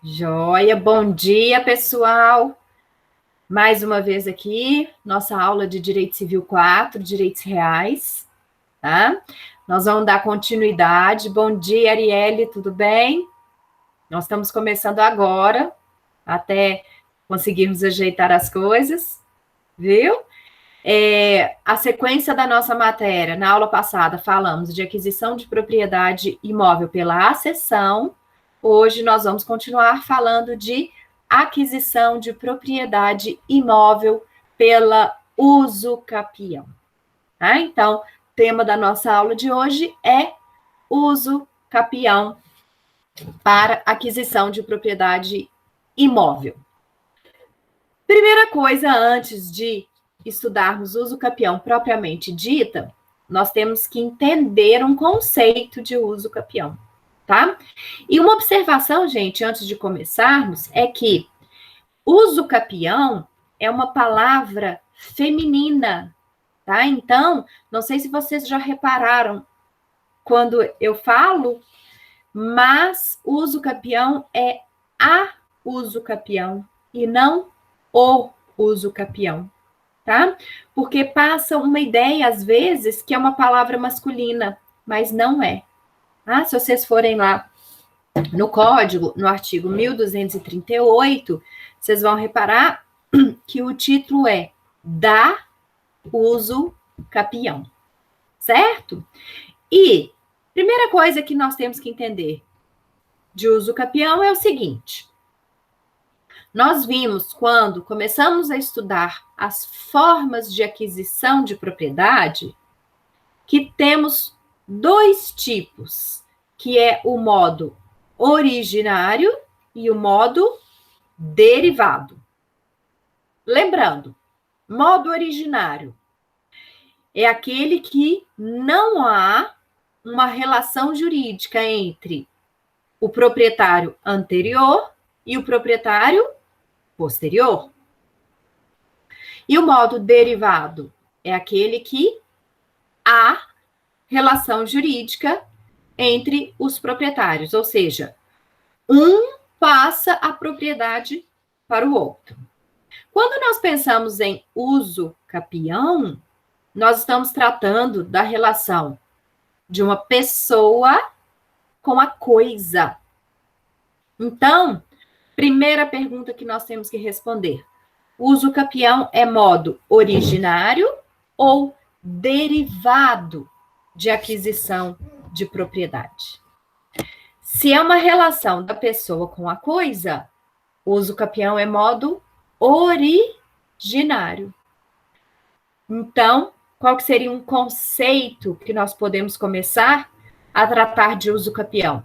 Joia, bom dia, pessoal. Mais uma vez aqui, nossa aula de Direito Civil 4, Direitos Reais, tá? Nós vamos dar continuidade. Bom dia, Arielle, tudo bem? Nós estamos começando agora, até conseguirmos ajeitar as coisas, viu? A sequência da nossa matéria, na aula passada, falamos de aquisição de propriedade imóvel pela acessão. Hoje nós vamos continuar falando de aquisição de propriedade imóvel pela uso capião. Tá? Então, o tema da nossa aula de hoje é uso capião para aquisição de propriedade imóvel. Primeira coisa, antes de estudarmos uso capião propriamente dita, nós temos que entender um conceito de uso capião, tá? E uma observação, gente, antes de começarmos, é que uso capião é uma palavra feminina, tá? Então, não sei se vocês já repararam quando eu falo, mas uso capião é a uso capião e não o uso capião, tá? Porque passa uma ideia, às vezes, que é uma palavra masculina, mas não é. Ah, se vocês forem lá no código, no artigo 1238, vocês vão reparar que o título é da uso capião, certo? E primeira coisa que nós temos que entender de uso capião é o seguinte: nós vimos, quando começamos a estudar as formas de aquisição de propriedade, que temos dois tipos, que é o modo originário e o modo derivado. Lembrando, modo originário é aquele que não há uma relação jurídica entre o proprietário anterior e o proprietário posterior. E o modo derivado é aquele que há relação jurídica entre os proprietários, ou seja, um passa a propriedade para o outro. Quando nós pensamos em uso capião, nós estamos tratando da relação de uma pessoa com a coisa. Então, primeira pergunta que nós temos que responder: uso capião é modo originário ou derivado de aquisição de propriedade? Se é uma relação da pessoa com a coisa, uso capião é modo originário. Então, qual que seria um conceito que nós podemos começar a tratar de uso capião?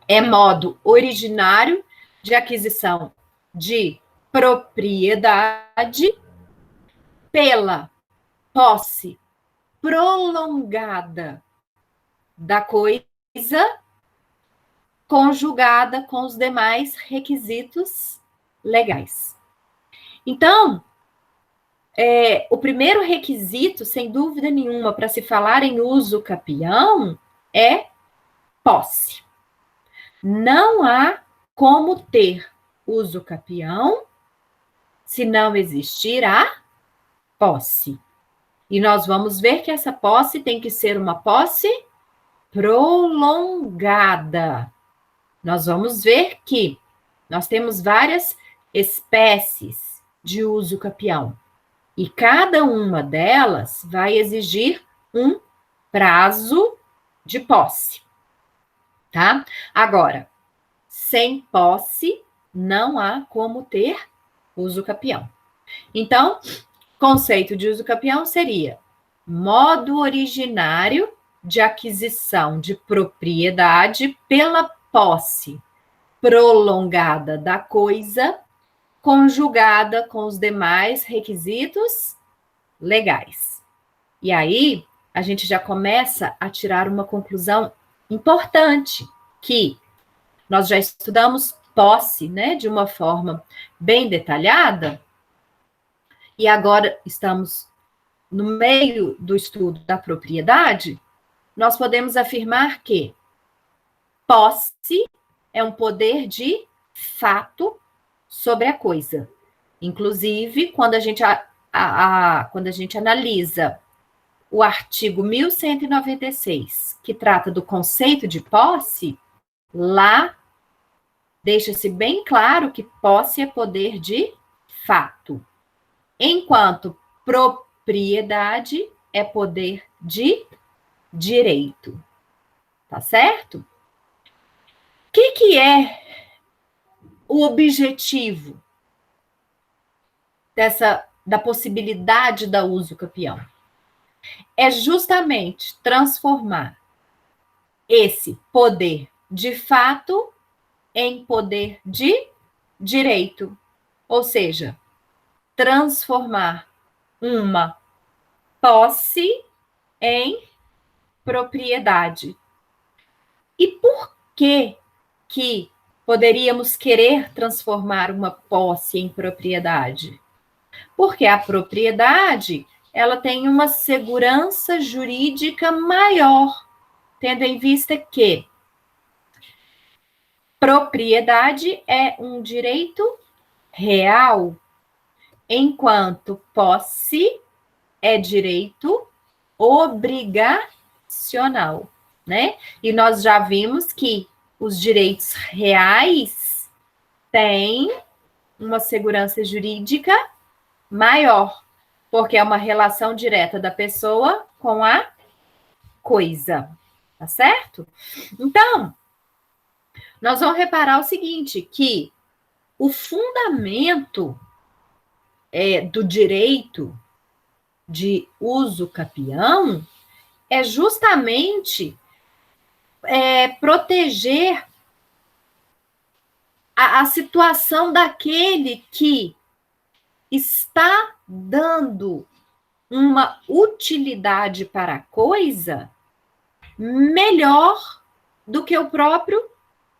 É modo originário de aquisição de propriedade pela posse prolongada da coisa, conjugada com os demais requisitos legais. Então, o primeiro requisito, sem dúvida nenhuma, para se falar em uso capião é posse. Não há como ter uso capião se não existir a posse. E nós vamos ver que essa posse tem que ser uma posse prolongada. Nós vamos ver que nós temos várias espécies de uso capião. E cada uma delas vai exigir um prazo de posse, tá? Agora, sem posse, não há como ter uso capião. Então, conceito de uso capião seria modo originário de aquisição de propriedade pela posse prolongada da coisa, conjugada com os demais requisitos legais. E aí, a gente já começa a tirar uma conclusão importante, que nós já estudamos posse, né, de uma forma bem detalhada, e agora estamos no meio do estudo da propriedade. Nós podemos afirmar que posse é um poder de fato sobre a coisa. Inclusive, quando a gente, quando a gente analisa o artigo 1196, que trata do conceito de posse, lá deixa-se bem claro que posse é poder de fato, enquanto propriedade é poder de direito. Tá certo? O que é o objetivo da possibilidade da uso capião? É justamente transformar esse poder de fato em poder de direito. Ou seja, transformar uma posse em propriedade. E por que poderíamos querer transformar uma posse em propriedade? Porque a propriedade, ela tem uma segurança jurídica maior, tendo em vista que propriedade é um direito real, enquanto posse é direito obrigacional, né? E nós já vimos que os direitos reais têm uma segurança jurídica maior, porque é uma relação direta da pessoa com a coisa, tá certo? Então, nós vamos reparar o seguinte, que o fundamento do direito de uso capião é justamente proteger a situação daquele que está dando uma utilidade para a coisa melhor do que o próprio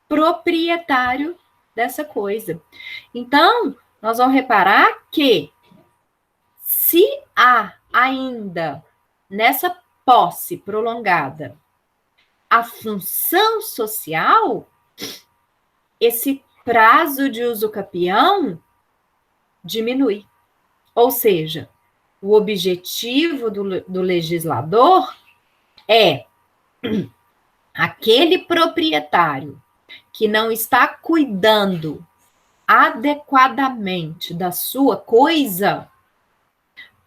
proprietário dessa coisa. Então, nós vamos reparar que se há ainda nessa posse prolongada a função social, esse prazo de uso capião diminui. Ou seja, o objetivo do legislador é aquele proprietário que não está cuidando adequadamente da sua coisa,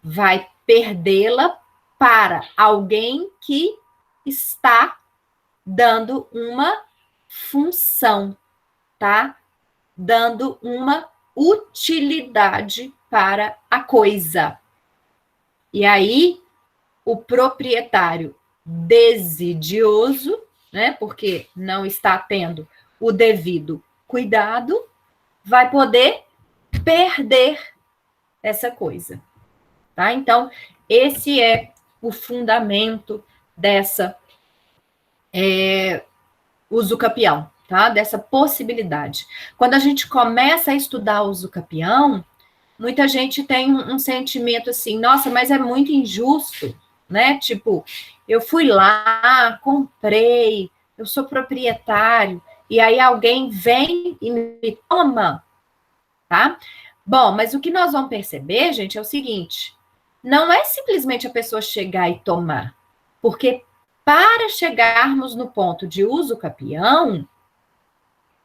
vai perdê-la para alguém que está dando uma função, tá? Dando uma utilidade para a coisa. E aí, o proprietário desidioso, né, porque não está tendo o devido cuidado, vai poder perder essa coisa, tá? Então, esse é o fundamento dessa uso capião, tá? Dessa possibilidade. Quando a gente começa a estudar o uso capião, muita gente tem um sentimento assim, nossa, mas é muito injusto, né? Tipo, eu fui lá, comprei, eu sou proprietário, e aí alguém vem e me toma, tá? Bom, mas o que nós vamos perceber, gente, é o seguinte: não é simplesmente a pessoa chegar e tomar, porque para chegarmos no ponto de uso capião,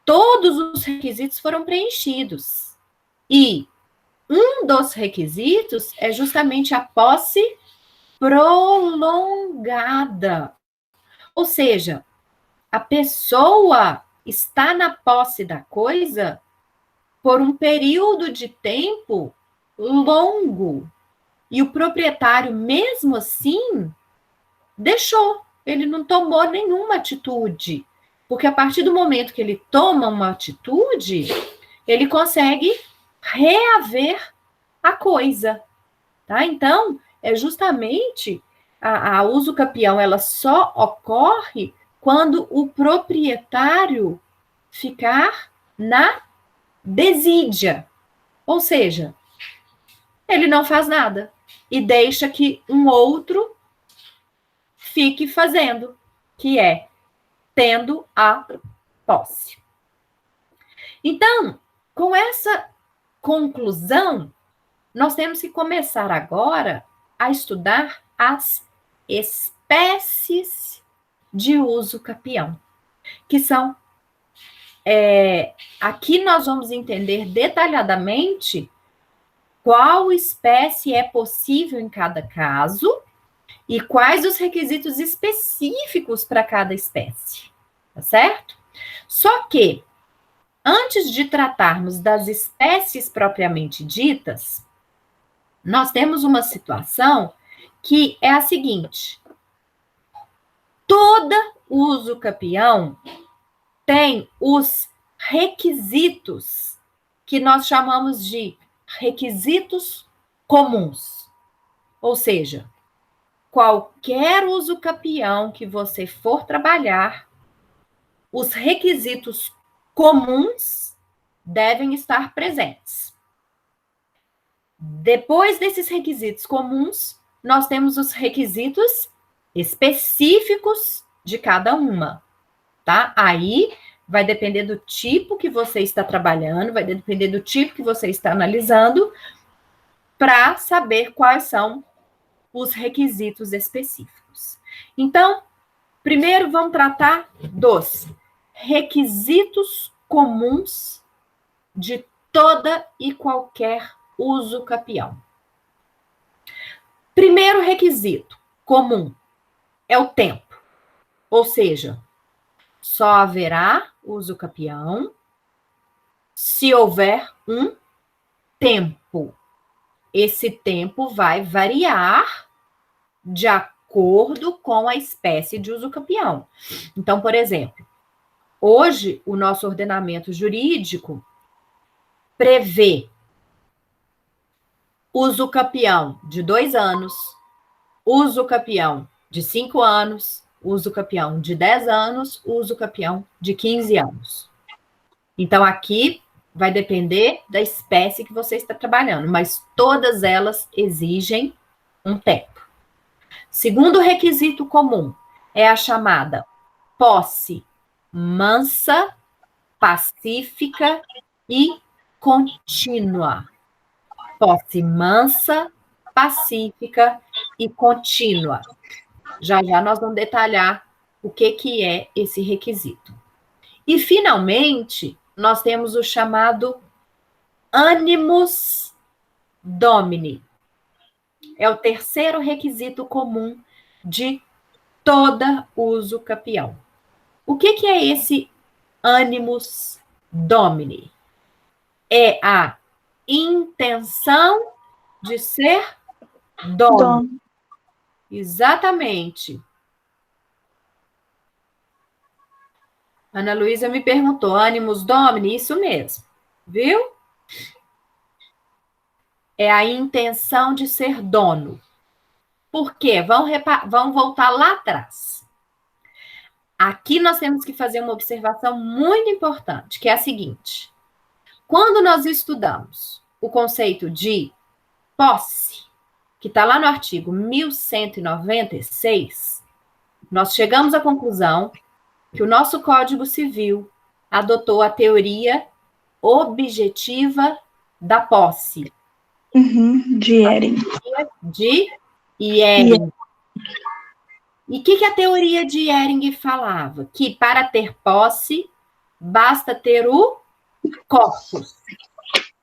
todos os requisitos foram preenchidos. E um dos requisitos é justamente a posse prolongada. Ou seja, a pessoa está na posse da coisa por um período de tempo longo. E o proprietário, mesmo assim, deixou. Ele não tomou nenhuma atitude. Porque a partir do momento que ele toma uma atitude, ele consegue reaver a coisa, tá? Então, é justamente a uso capião, ela só ocorre quando o proprietário ficar na desídia, ou seja, ele não faz nada e deixa que um outro fique fazendo, que é tendo a posse. Então, com essa conclusão, nós temos que começar agora a estudar as espécies de uso capião, que são... aqui nós vamos entender detalhadamente qual espécie é possível em cada caso e quais os requisitos específicos para cada espécie, tá certo? Só que, antes de tratarmos das espécies propriamente ditas, nós temos uma situação que é a seguinte: todo uso capião tem os requisitos que nós chamamos de requisitos comuns. Ou seja, qualquer uso capião que você for trabalhar, os requisitos comuns devem estar presentes. Depois desses requisitos comuns, nós temos os requisitos específicos de cada uma, tá? Aí vai depender do tipo que você está trabalhando, vai depender do tipo que você está analisando, para saber quais são os requisitos específicos. Então, primeiro vamos tratar dos requisitos comuns de toda e qualquer uso capião. Primeiro requisito comum é o tempo, ou seja, só haverá uso capião se houver um tempo. Esse tempo vai variar de acordo com a espécie de uso capião. Então, por exemplo, hoje o nosso ordenamento jurídico prevê uso capião de 2 anos, uso capião de 5 anos, uso capião de 10 anos, uso capião de 15 anos. Então, aqui vai depender da espécie que você está trabalhando, mas todas elas exigem um tempo. Segundo requisito comum é a chamada posse mansa, pacífica e contínua. Posse mansa, pacífica e contínua. Já já nós vamos detalhar o que é esse requisito. E, finalmente, nós temos o chamado animus domini. É o terceiro requisito comum de toda uso capião. O que é esse animus domini? É a intenção de ser dono. Exatamente. Ana Luísa me perguntou, animus domini? Isso mesmo, viu? É a intenção de ser dono. Por quê? Vamos voltar lá atrás. Aqui nós temos que fazer uma observação muito importante, que é a seguinte. Quando nós estudamos o conceito de posse, que está lá no artigo 1196, nós chegamos à conclusão que o nosso Código Civil adotou a teoria objetiva da posse. De Ehring. De Ehring. E o que a teoria de Ehring falava? Que para ter posse, basta ter o corpus.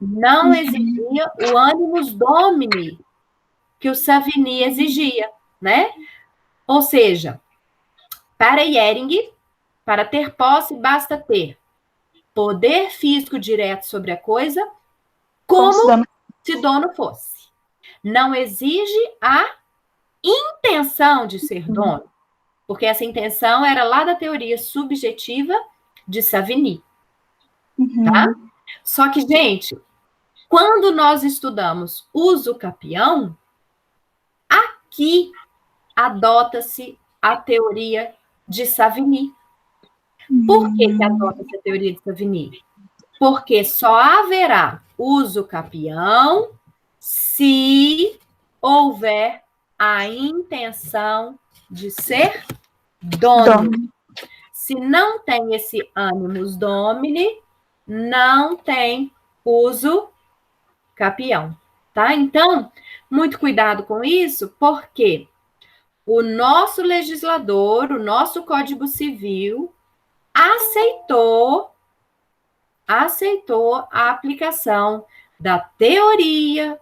Não exigia o animus domini que o Savigny exigia, né? Ou seja, para Ehring, para ter posse, basta ter poder físico direto sobre a coisa, como se dono fosse. Não exige a intenção de ser dono, porque essa intenção era lá da teoria subjetiva de Savigny. Tá? Só que, gente, quando nós estudamos uso capião, aqui adota-se a teoria de Savigny. Por que adota-se a teoria de Savigny? Porque só haverá uso capião se houver a intenção de ser dono. Se não tem esse animus domini, não tem uso capião, tá? Então, muito cuidado com isso, porque o nosso legislador, o nosso Código Civil, aceitou a aplicação da teoria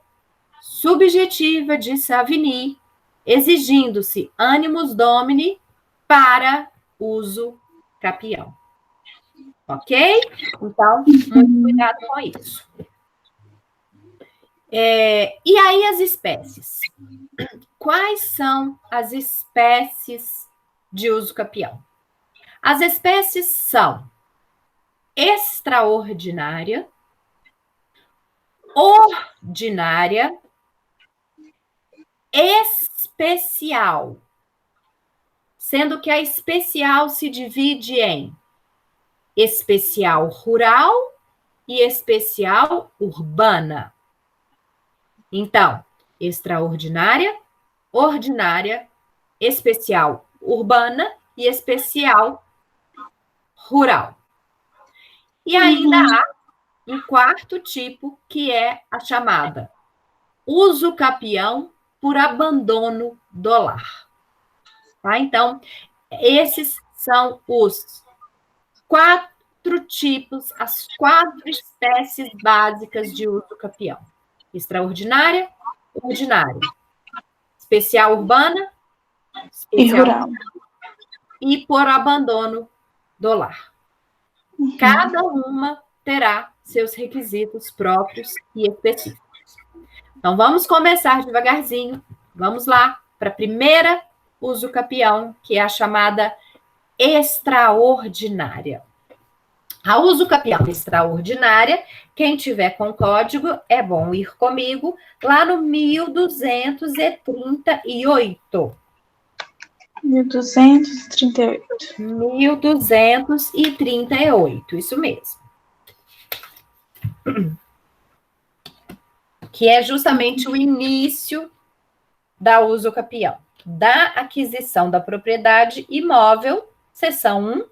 subjetiva de Savigny, exigindo-se animus domini para uso capião. Ok? Então, muito cuidado com isso. E aí, as espécies. Quais são as espécies de uso capião? As espécies são extraordinária, ordinária, especial, sendo que a especial se divide em especial rural e especial urbana. Então, extraordinária, ordinária, especial urbana e especial rural. E ainda há um quarto tipo, que é a chamada uso capião por abandono do lar. Tá? Então, esses são os 4 tipos, as 4 espécies básicas de uso capião: extraordinária, ordinária, especial urbana, especial E rural. e por abandono do lar. Cada uma terá seus requisitos próprios e específicos. Então, vamos começar devagarzinho. Vamos lá para a primeira uso capião, que é a chamada extraordinária. A uso capião extraordinária, quem tiver com código, é bom ir comigo lá no 1238. 1238. 1238, isso mesmo. Que é justamente o início da uso capião, da aquisição da propriedade imóvel, seção 1,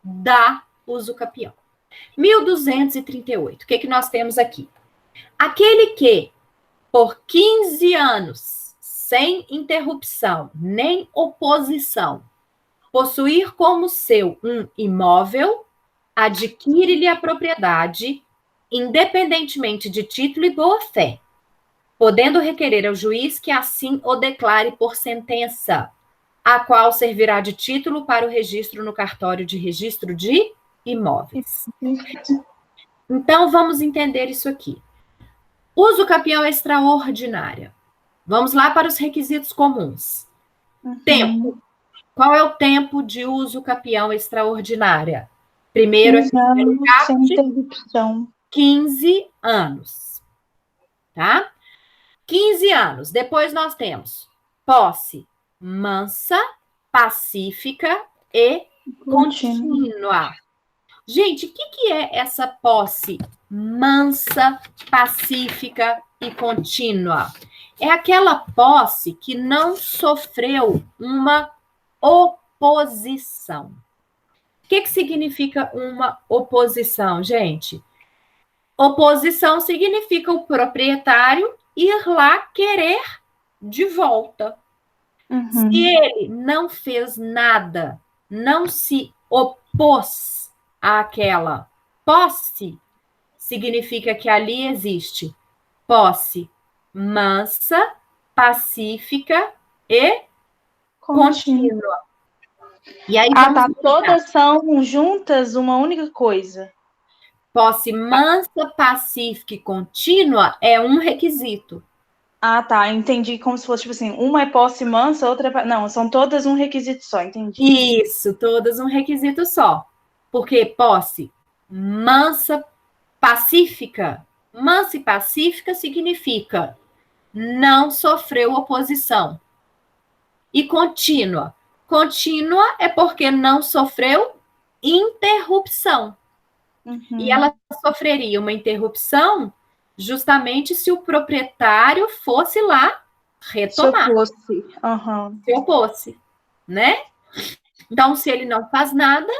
da uso capião. 1238, o que nós temos aqui? Aquele que, por 15 anos, sem interrupção nem oposição, possuir como seu um imóvel, adquire-lhe a propriedade, independentemente de título e boa-fé, podendo requerer ao juiz que assim o declare por sentença, a qual servirá de título para o registro no cartório de registro de imóveis. Então, vamos entender isso aqui. Uso capião extraordinária. Vamos lá para os requisitos comuns. Tempo. Qual é o tempo de uso capião extraordinária? Primeiro, 15 anos sem interrupção. 15 anos. Tá? 15 anos. Depois nós temos posse mansa, pacífica e contínua. Gente, o que é essa posse mansa, pacífica e contínua? É aquela posse que não sofreu uma oposição. O que significa uma oposição, gente? Oposição significa o proprietário ir lá querer de volta. Se ele não fez nada, não se opôs àquela posse, significa que ali existe posse mansa, pacífica e contínua. E aí todas são juntas uma única coisa. Posse mansa, pacífica e contínua é um requisito. Entendi, como se fosse, tipo assim, uma é posse mansa, outra é... Não, são todas um requisito só, entendi. Isso, todas um requisito só. Porque posse mansa, pacífica. Mansa e pacífica significa não sofreu oposição. E contínua. Contínua é porque não sofreu interrupção. E ela sofreria uma interrupção justamente se o proprietário fosse lá retomar. Se opôsse, né? Então, se ele não faz nada,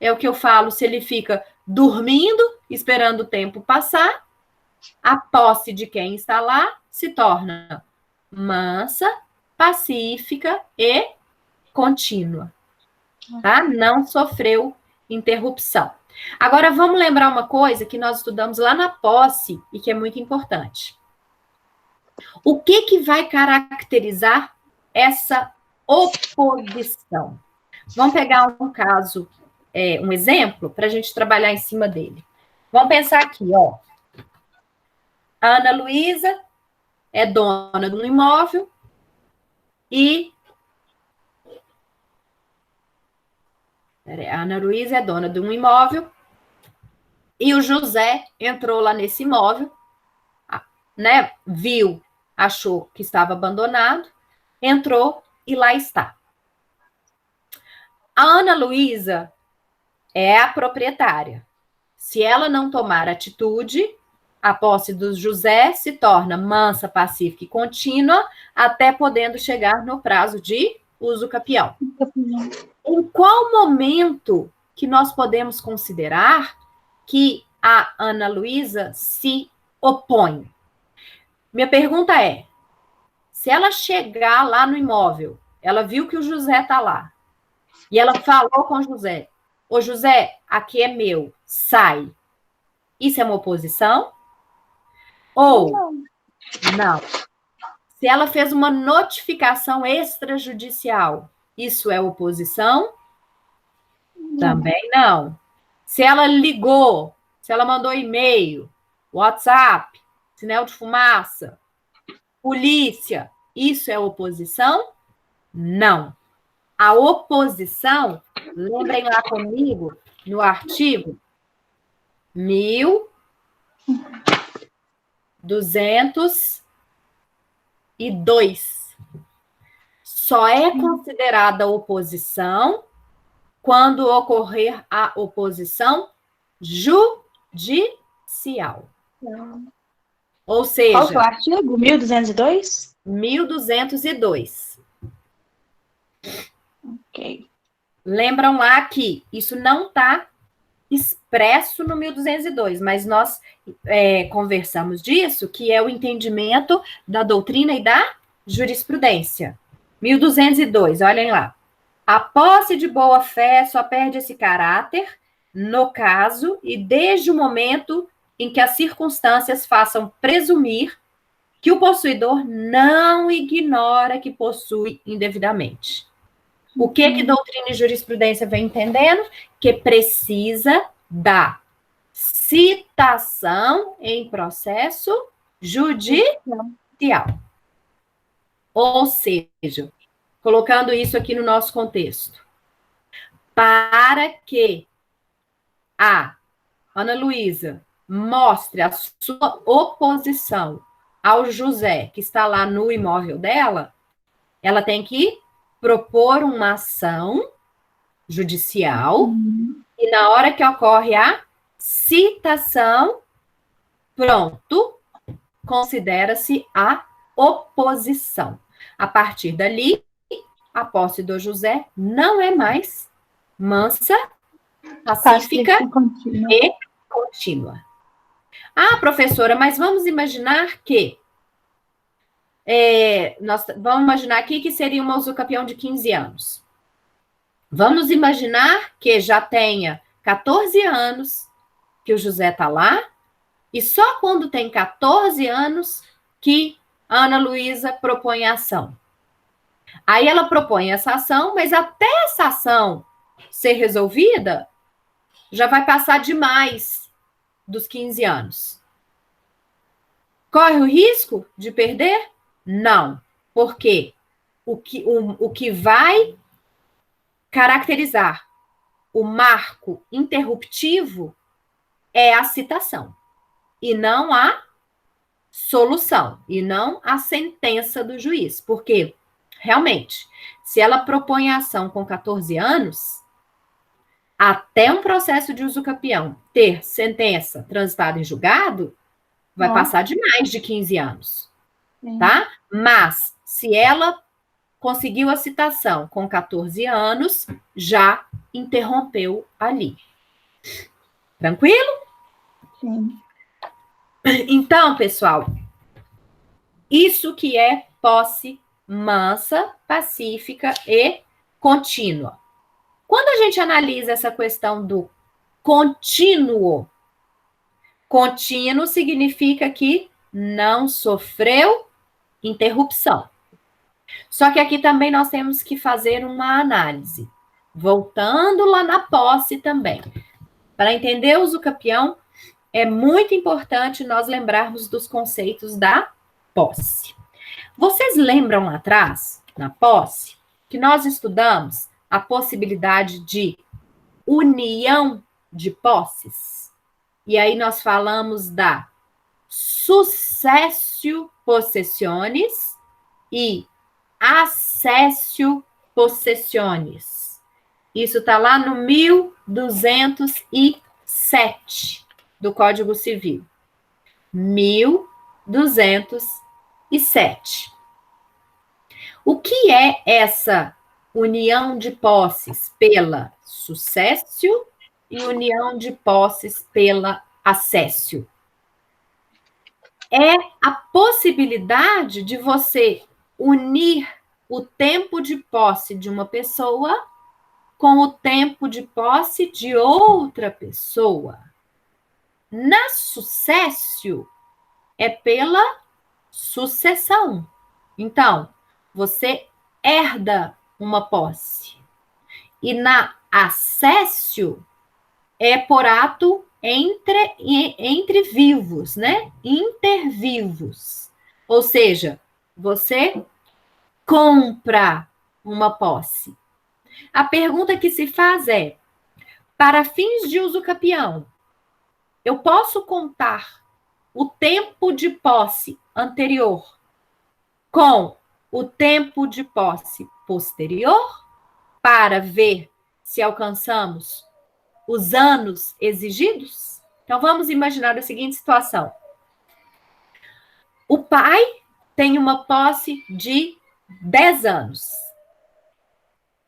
é o que eu falo, se ele fica dormindo, esperando o tempo passar, a posse de quem está lá se torna mansa, pacífica e contínua, tá? Não sofreu interrupção. Agora, vamos lembrar uma coisa que nós estudamos lá na posse e que é muito importante. O que vai caracterizar essa oposição? Vamos pegar um caso, um exemplo, para a gente trabalhar em cima dele. Vamos pensar aqui, ó. A Ana Luísa é dona de um imóvel e... A Ana Luísa é dona de um imóvel e o José entrou lá nesse imóvel, né? Viu, achou que estava abandonado, entrou e lá está. A Ana Luísa é a proprietária. Se ela não tomar atitude, a posse do José se torna mansa, pacífica e contínua, até podendo chegar no prazo de uso capião. Em qual momento que nós podemos considerar que a Ana Luísa se opõe? Minha pergunta é, se ela chegar lá no imóvel, ela viu que o José está lá, e ela falou com o José, ô José, aqui é meu, sai. Isso é uma oposição? Ou, não. Se ela fez uma notificação extrajudicial, isso é oposição? Também não. Se ela ligou, se ela mandou e-mail, WhatsApp, sinal de fumaça, polícia, isso é oposição? Não. A oposição, lembrem lá comigo, no artigo 1202, só é considerada oposição quando ocorrer a oposição judicial. Ou seja... Qual que é o artigo? 1202? 1202. Ok. Lembram lá que isso não está expresso no 1202, mas nós conversamos disso, que é o entendimento da doutrina e da jurisprudência. 1202, olhem lá. A posse de boa-fé só perde esse caráter no caso e desde o momento em que as circunstâncias façam presumir que o possuidor não ignora que possui indevidamente. O que doutrina e jurisprudência vem entendendo? Que precisa da citação em processo judicial. Ou seja, colocando isso aqui no nosso contexto, para que a Ana Luísa mostre a sua oposição ao José, que está lá no imóvel dela, ela tem que propor uma ação judicial e na hora que ocorre a citação, pronto, considera-se a oposição. A partir dali, a posse do José não é mais mansa, pacífica e contínua. Ah, professora, mas vamos imaginar que vamos imaginar aqui que seria uma usucapião de 15 anos. Vamos imaginar que já tenha 14 anos que o José está lá e só quando tem 14 anos que a Ana Luísa propõe a ação. Aí ela propõe essa ação, mas até essa ação ser resolvida, já vai passar demais dos 15 anos. Corre o risco de perder? Não. Por quê? O que vai caracterizar o marco interruptivo é a citação, e não a solução, e não a sentença do juiz. Porque, realmente, se ela propõe a ação com 14 anos, até um processo de usucapião ter sentença transitada em julgado, vai passar de mais de 15 anos, tá? Mas, se ela conseguiu a citação com 14 anos, já interrompeu ali. Tranquilo? Sim. Então, pessoal, isso que é posse mansa, pacífica e contínua. Quando a gente analisa essa questão do contínuo, contínuo significa que não sofreu interrupção. Só que aqui também nós temos que fazer uma análise, voltando lá na posse também. Para entender o usucapião, é muito importante nós lembrarmos dos conceitos da posse. Vocês lembram lá atrás, na posse, que nós estudamos a possibilidade de união de posses? E aí nós falamos da successio possessionis e accessio possessionis. Isso está lá no 1207 do Código Civil. 1207. O que é essa união de posses pela successio e união de posses pela accessio? É a possibilidade de você unir o tempo de posse de uma pessoa com o tempo de posse de outra pessoa. Na successio, é pela sucessão. Então, você herda uma posse. E na accessio, é por ato entre vivos, né? Intervivos. Ou seja, você compra uma posse. A pergunta que se faz é: para fins de usucapião, eu posso contar o tempo de posse anterior com o tempo de posse posterior para ver se alcançamos os anos exigidos? Então, vamos imaginar a seguinte situação. O pai tem uma posse de 10 anos.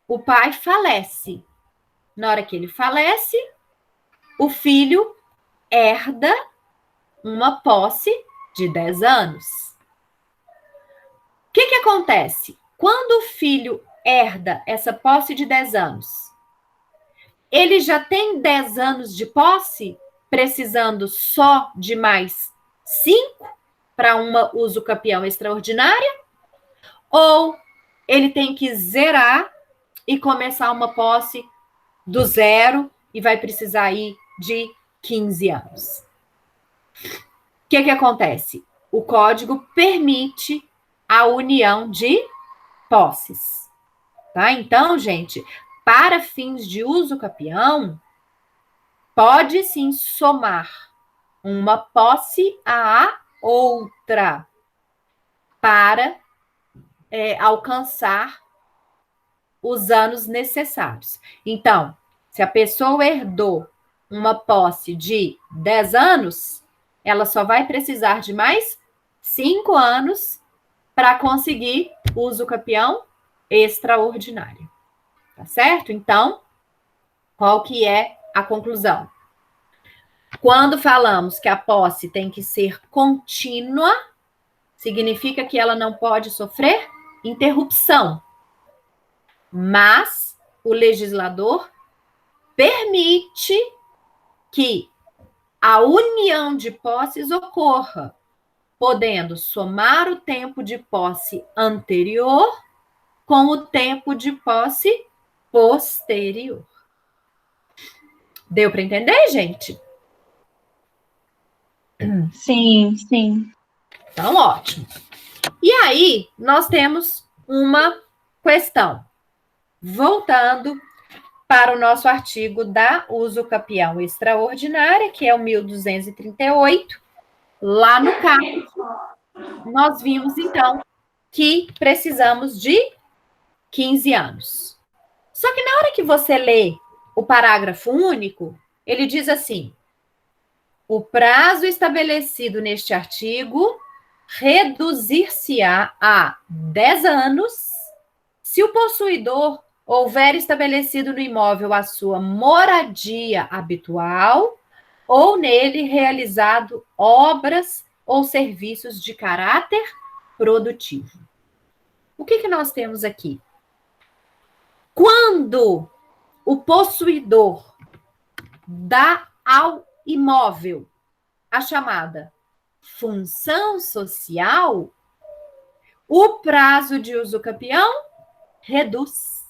O pai falece. Na hora que ele falece, o filho herda uma posse de 10 anos. O que acontece? Quando o filho herda essa posse de 10 anos, ele já tem 10 anos de posse, precisando só de mais 5 para uma usucapião extraordinária? Ou ele tem que zerar e começar uma posse do zero e vai precisar aí de 15 anos? O que acontece? O código permite a união de posses. Tá? Então, gente, para fins de usucapião, pode sim somar uma posse à outra para alcançar os anos necessários. Então, se a pessoa herdou uma posse de 10 anos, ela só vai precisar de mais 5 anos para conseguir o usucapião extraordinário. Tá certo? Então, qual que é a conclusão? Quando falamos que a posse tem que ser contínua, significa que ela não pode sofrer interrupção. Mas o legislador permite que a união de posses ocorra, podendo somar o tempo de posse anterior com o tempo de posse posterior. Deu para entender, gente? Sim, sim. Então, ótimo. E aí, nós temos uma questão. Voltando para o nosso artigo da usucapião extraordinária, que é o 1238, lá no caput, nós vimos, então, que precisamos de 15 anos. Só que na hora que você lê o parágrafo único, ele diz assim: o prazo estabelecido neste artigo reduzir-se-á a 10 anos se o possuidor houver estabelecido no imóvel a sua moradia habitual ou nele realizado obras ou serviços de caráter produtivo. O que nós temos aqui? Quando o possuidor dá ao imóvel a chamada função social, o prazo de uso capião reduz.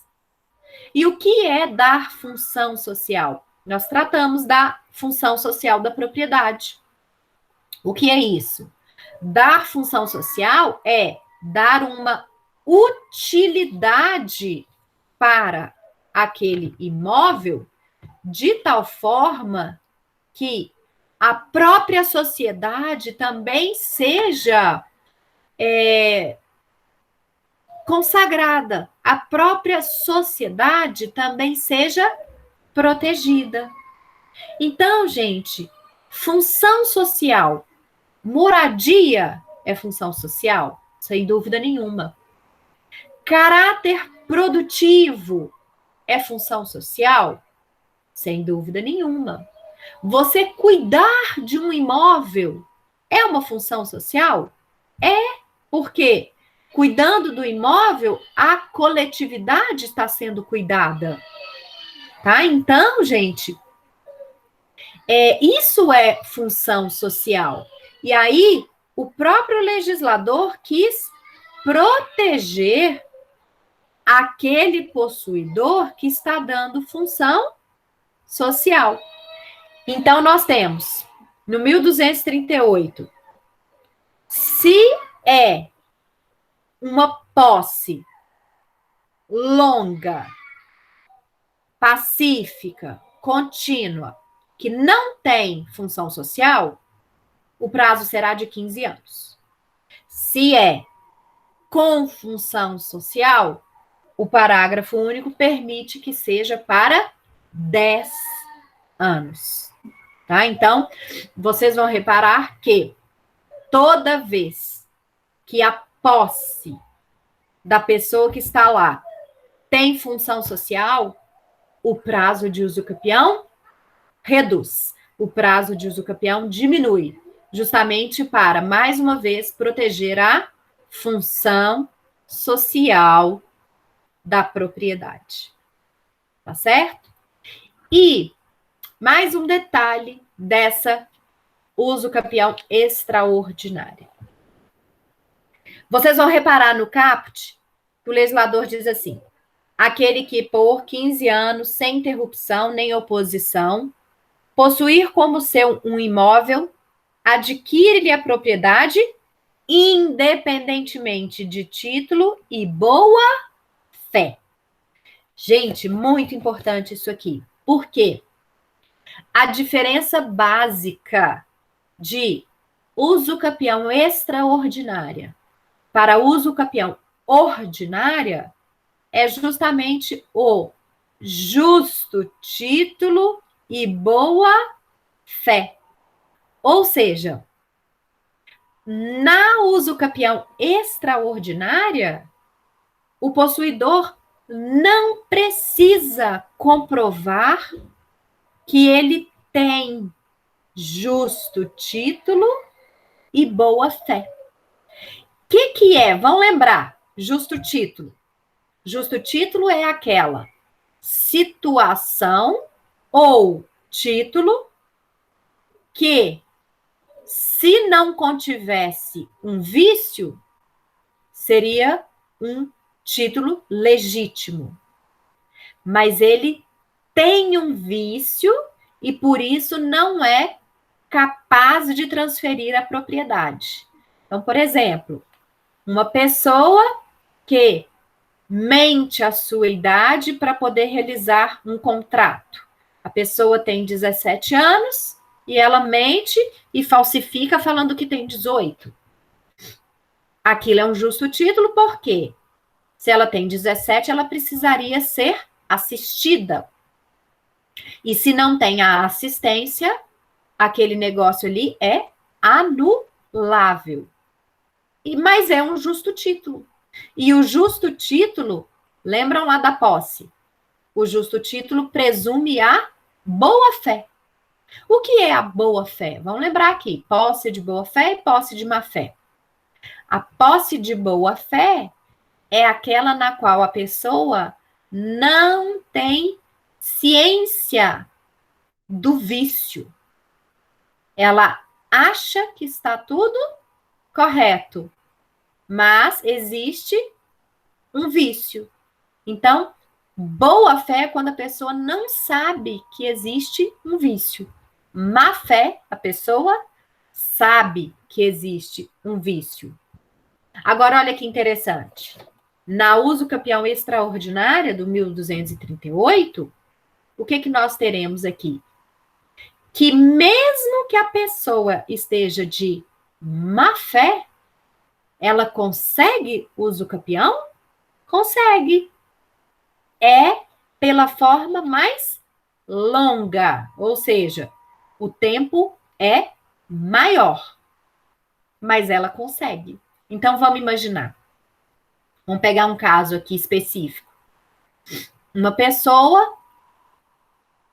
E o que é dar função social? Nós tratamos da função social da propriedade. O que é isso? Dar função social é dar uma utilidade para aquele imóvel de tal forma que a própria sociedade também seja consagrada, a própria sociedade também seja protegida. Então, gente, função social, moradia é função social? Sem dúvida nenhuma. Caráter produtivo é função social? Sem dúvida nenhuma. Você cuidar de um imóvel é uma função social? É, porque cuidando do imóvel, a coletividade está sendo cuidada. Tá? Então, gente, isso é função social. E aí, o próprio legislador quis proteger aquele possuidor que está dando função social. Então, nós temos, no 1238, se é uma posse longa, pacífica, contínua, que não tem função social, o prazo será de 15 anos. Se é com função social, o parágrafo único permite que seja para 10 anos. Tá? Então, vocês vão reparar que toda vez que a posse da pessoa que está lá tem função social, o prazo de uso capião reduz. O prazo de uso capião diminui, justamente para, mais uma vez, proteger a função social da propriedade. Tá certo? E mais um detalhe dessa uso capião extraordinário. Vocês vão reparar no caput que o legislador diz assim: aquele que por 15 anos, sem interrupção nem oposição, possuir como seu um imóvel, adquire-lhe a propriedade independentemente de título e boa fé. Gente, muito importante isso aqui. Por quê? A diferença básica de uso capião extraordinária para uso capião ordinária é justamente o justo título e boa fé. Ou seja, na uso capião extraordinária, o possuidor não precisa comprovar que ele tem justo título e boa fé. O que é? Vão lembrar, justo título. Justo título é aquela situação ou título que, se não contivesse um vício, seria um título legítimo. Mas ele tem um vício e, por isso, não é capaz de transferir a propriedade. Então, por exemplo, uma pessoa que mente a sua idade para poder realizar um contrato. A pessoa tem 17 anos e ela mente e falsifica falando que tem 18. Aquilo é um justo título, porque se ela tem 17, ela precisaria ser assistida. E se não tem a assistência, aquele negócio ali é anulável. Mas é um justo título. E o justo título, lembram lá da posse? O justo título presume a boa fé. O que é a boa-fé? Vamos lembrar aqui, posse de boa-fé e posse de má-fé. A posse de boa-fé é aquela na qual a pessoa não tem ciência do vício. Ela acha que está tudo correto, mas existe um vício. Então, boa fé é quando a pessoa não sabe que existe um vício. Má fé, a pessoa sabe que existe um vício. Agora, olha que interessante. Na uso campeão extraordinária do 1238, o que nós teremos aqui? Que mesmo que a pessoa esteja de má fé, ela consegue uso campeão? Consegue. É pela forma mais longa, ou seja, o tempo é maior, mas ela consegue. Então, vamos imaginar. Vamos pegar um caso aqui específico. Uma pessoa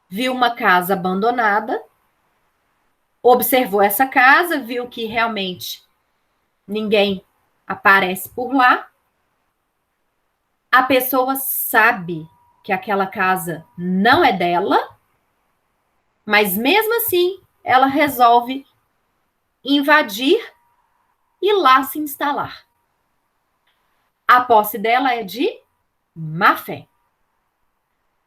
viu uma casa abandonada, observou essa casa, viu que realmente ninguém aparece por lá. A pessoa sabe que aquela casa não é dela, mas mesmo assim ela resolve invadir e lá se instalar. A posse dela é de má fé.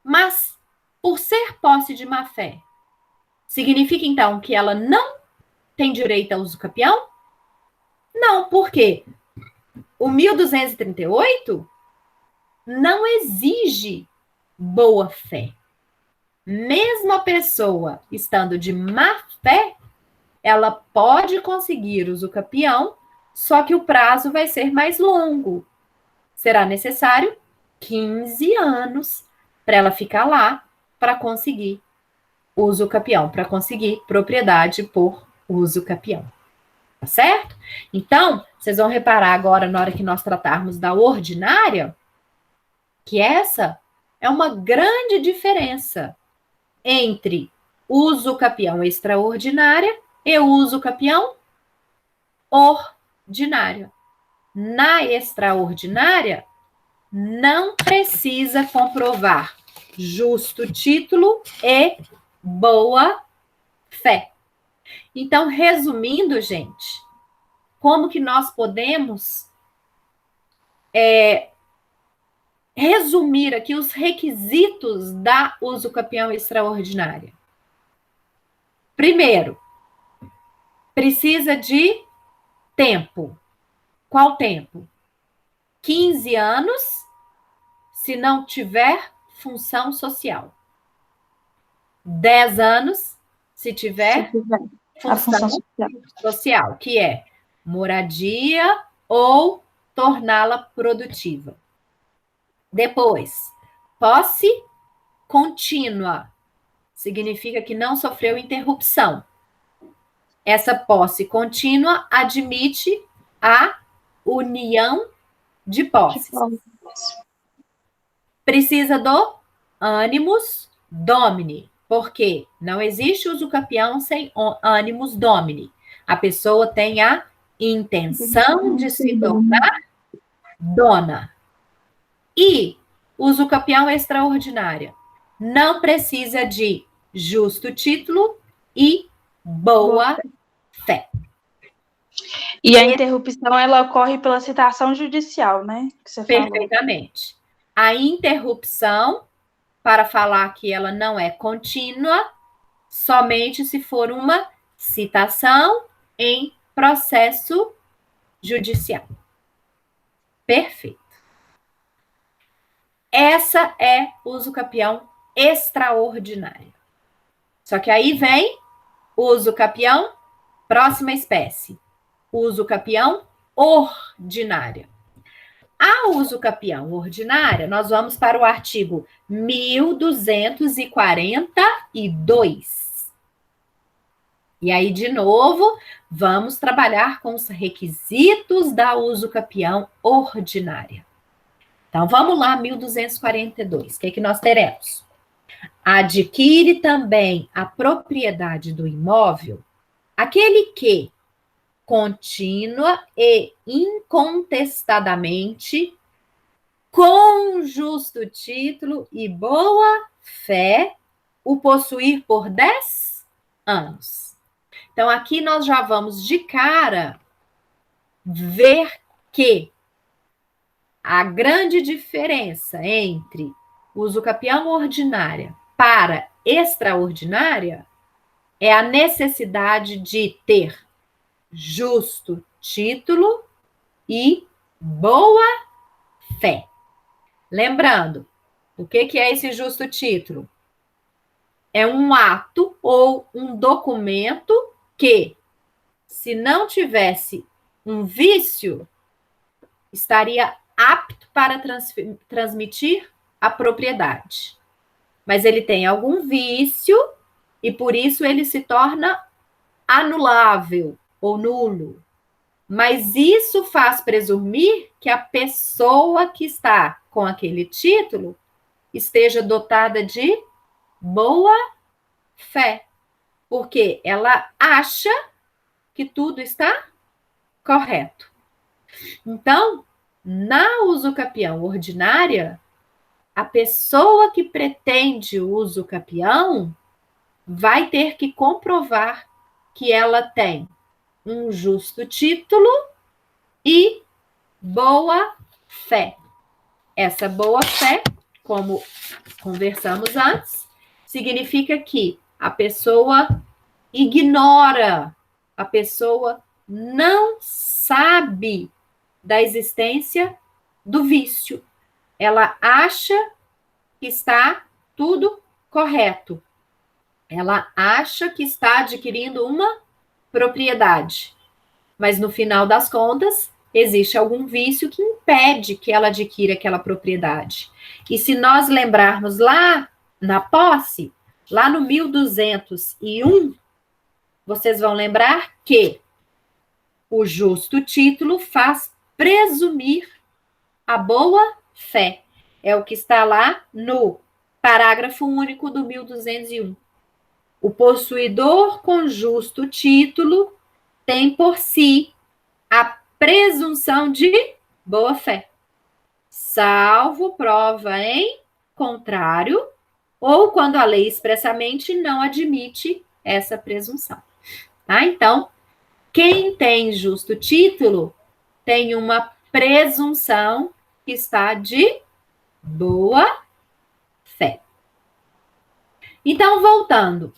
Mas, por ser posse de má fé, significa então que ela não tem direito ao uso capião? Não, porque o 1238 não exige boa fé. Mesmo a pessoa estando de má fé, ela pode conseguir uso capião, só que o prazo vai ser mais longo. Será necessário 15 anos para ela ficar lá para conseguir uso capião, para conseguir propriedade por uso capião. Tá certo? Então, vocês vão reparar agora, na hora que nós tratarmos da ordinária, que essa é uma grande diferença entre uso capião extraordinária e uso capião ordinário. Na extraordinária, não precisa comprovar justo título e boa fé. Então, resumindo, gente, como que nós podemos resumir aqui os requisitos da uso capião extraordinária? Primeiro, precisa de tempo. Qual tempo? 15 anos, se não tiver função social. 10 anos, se tiver função social, que é moradia ou torná-la produtiva. Depois, posse contínua. Significa que não sofreu interrupção. Essa posse contínua admite a união de posses. Precisa do animus domini, porque não existe uso capião sem animus domini. A pessoa tem a intenção de se tornar dona. E uso capião extraordinária. Não precisa de justo título e boa fé. E a interrupção, ela ocorre pela citação judicial, né? Que você Perfeitamente. Falou. A interrupção, para falar que ela não é contínua, somente se for uma citação em processo judicial. Perfeito. Essa é uso capião extraordinário. Só que aí vem uso capião, próxima espécie. Uso capião ordinária. A uso capião ordinária, nós vamos para o artigo 1242. E aí, de novo, vamos trabalhar com os requisitos da uso capião ordinária. Então, vamos lá, 1242. O que é que nós teremos? Adquire também a propriedade do imóvel aquele que, contínua e incontestadamente, com justo título e boa fé, o possuir por 10 anos. Então, aqui nós já vamos de cara ver que a grande diferença entre usucapião ordinária para extraordinária é a necessidade de ter justo título e boa fé. Lembrando, o que é esse justo título? É um ato ou um documento que, se não tivesse um vício, estaria apto para transmitir a propriedade. Mas ele tem algum vício e por isso ele se torna anulável ou nulo. Mas isso faz presumir que a pessoa que está com aquele título esteja dotada de boa fé, porque ela acha que tudo está correto. Então, na usucapião ordinária, a pessoa que pretende o usucapião vai ter que comprovar que ela tem um justo título e boa fé. Essa boa fé, como conversamos antes, significa que a pessoa ignora, a pessoa não sabe da existência do vício. Ela acha que está tudo correto. Ela acha que está adquirindo uma propriedade. Mas no final das contas, existe algum vício que impede que ela adquira aquela propriedade. E se nós lembrarmos lá na posse, lá no 1201, vocês vão lembrar que o justo título faz presumir a boa fé. É o que está lá no parágrafo único do 1201. O possuidor com justo título tem por si a presunção de boa fé, salvo prova em contrário, ou quando a lei expressamente não admite essa presunção. Tá? Então, quem tem justo título tem uma presunção que está de boa fé. Então, voltando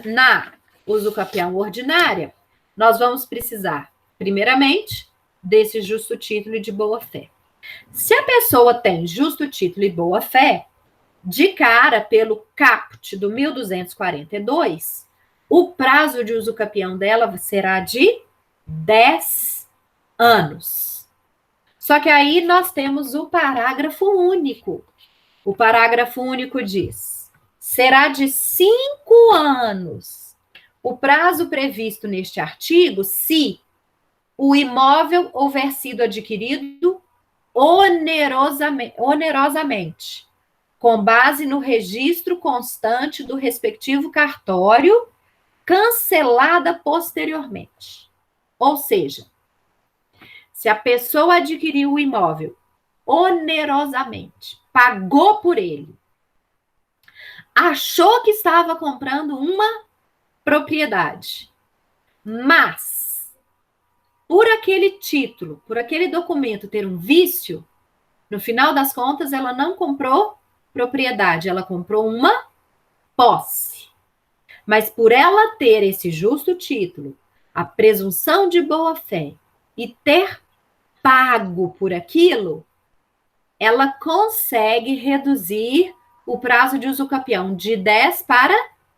na usucapião ordinária, nós vamos precisar, primeiramente, desse justo título e de boa fé. Se a pessoa tem justo título e boa fé, de cara, pelo caput do 1242, o prazo de usucapião dela será de 10 anos. Só que aí nós temos o parágrafo único. O parágrafo único diz: será de 5 anos o prazo previsto neste artigo se o imóvel houver sido adquirido onerosamente, com base no registro constante do respectivo cartório, cancelada posteriormente. Ou seja, se a pessoa adquiriu o imóvel onerosamente, pagou por ele, achou que estava comprando uma propriedade, mas por aquele título, por aquele documento ter um vício, no final das contas ela não comprou propriedade, ela comprou uma posse. Mas por ela ter esse justo título, a presunção de boa fé e ter pago por aquilo, ela consegue reduzir o prazo de usucapião de 10 para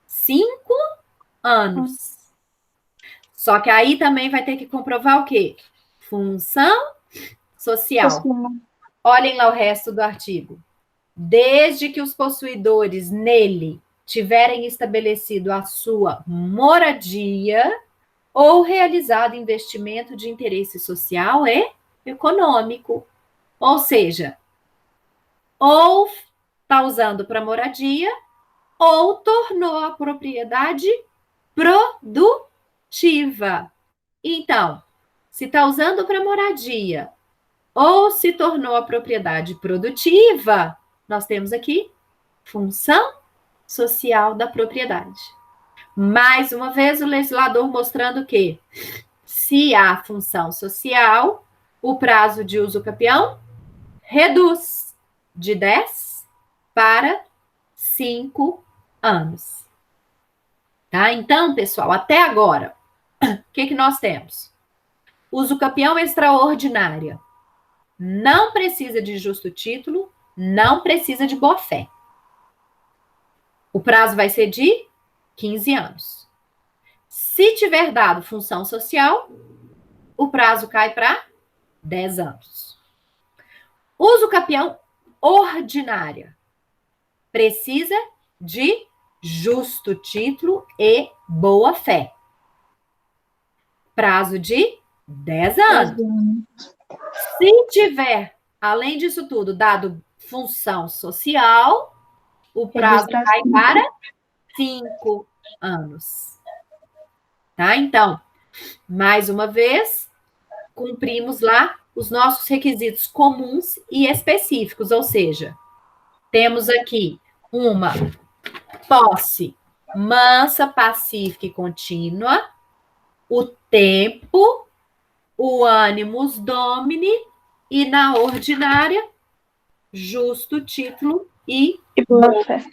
5 anos. Só que aí também vai ter que comprovar o quê? Função social. Olhem lá o resto do artigo. Desde que os possuidores nele tiverem estabelecido a sua moradia ou realizado investimento de interesse social e econômico. Ou seja, ou está usando para moradia ou tornou a propriedade produtiva. Então, se está usando para moradia ou se tornou a propriedade produtiva, nós temos aqui função social da propriedade. Mais uma vez, o legislador mostrando que, se há função social, o prazo de uso capião reduz de 10 para 5 anos. Tá? Então, pessoal, até agora, o que nós temos? Uso capião extraordinária. Não precisa de justo título, não precisa de boa-fé. O prazo vai ser de 15 anos. Se tiver dado função social, o prazo cai para 10 anos. Uso capião ordinária. Precisa de justo título e boa-fé. Prazo de 10 anos. Se tiver, além disso tudo, dado função social, o prazo cai para 5 anos. Tá? Então, mais uma vez, cumprimos lá os nossos requisitos comuns e específicos, ou seja, temos aqui uma posse mansa, pacífica e contínua, o tempo, o animus domini e na ordinária, justo título e boa-fé.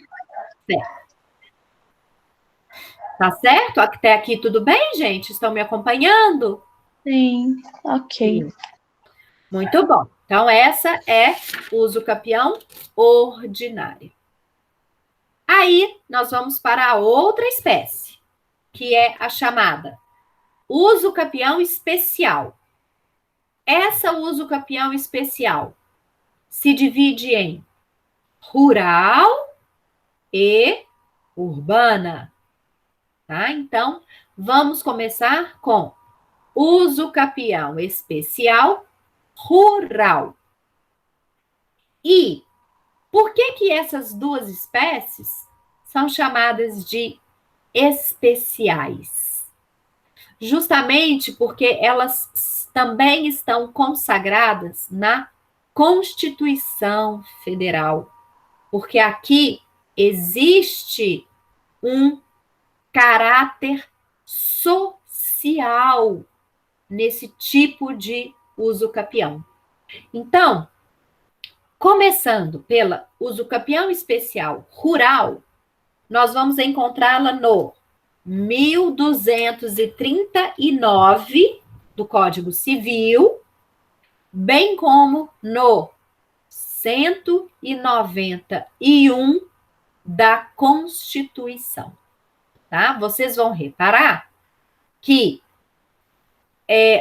Tá certo? Até aqui tudo bem, gente? Estão me acompanhando? Sim, ok. Sim. Muito bom. Então, essa é uso capião ordinário. Aí, nós vamos para a outra espécie, que é a chamada uso capião especial. Essa uso capião especial se divide em rural e urbana. Tá? Então, vamos começar com uso capião especial rural. E por que essas duas espécies são chamadas de especiais? Justamente porque elas também estão consagradas na Constituição Federal. Porque aqui existe um caráter social nesse tipo de uso capião. Então, começando pela uso capião especial rural, nós vamos encontrá-la no 1239 do Código Civil, bem como no 191 da Constituição. Tá? Vocês vão reparar que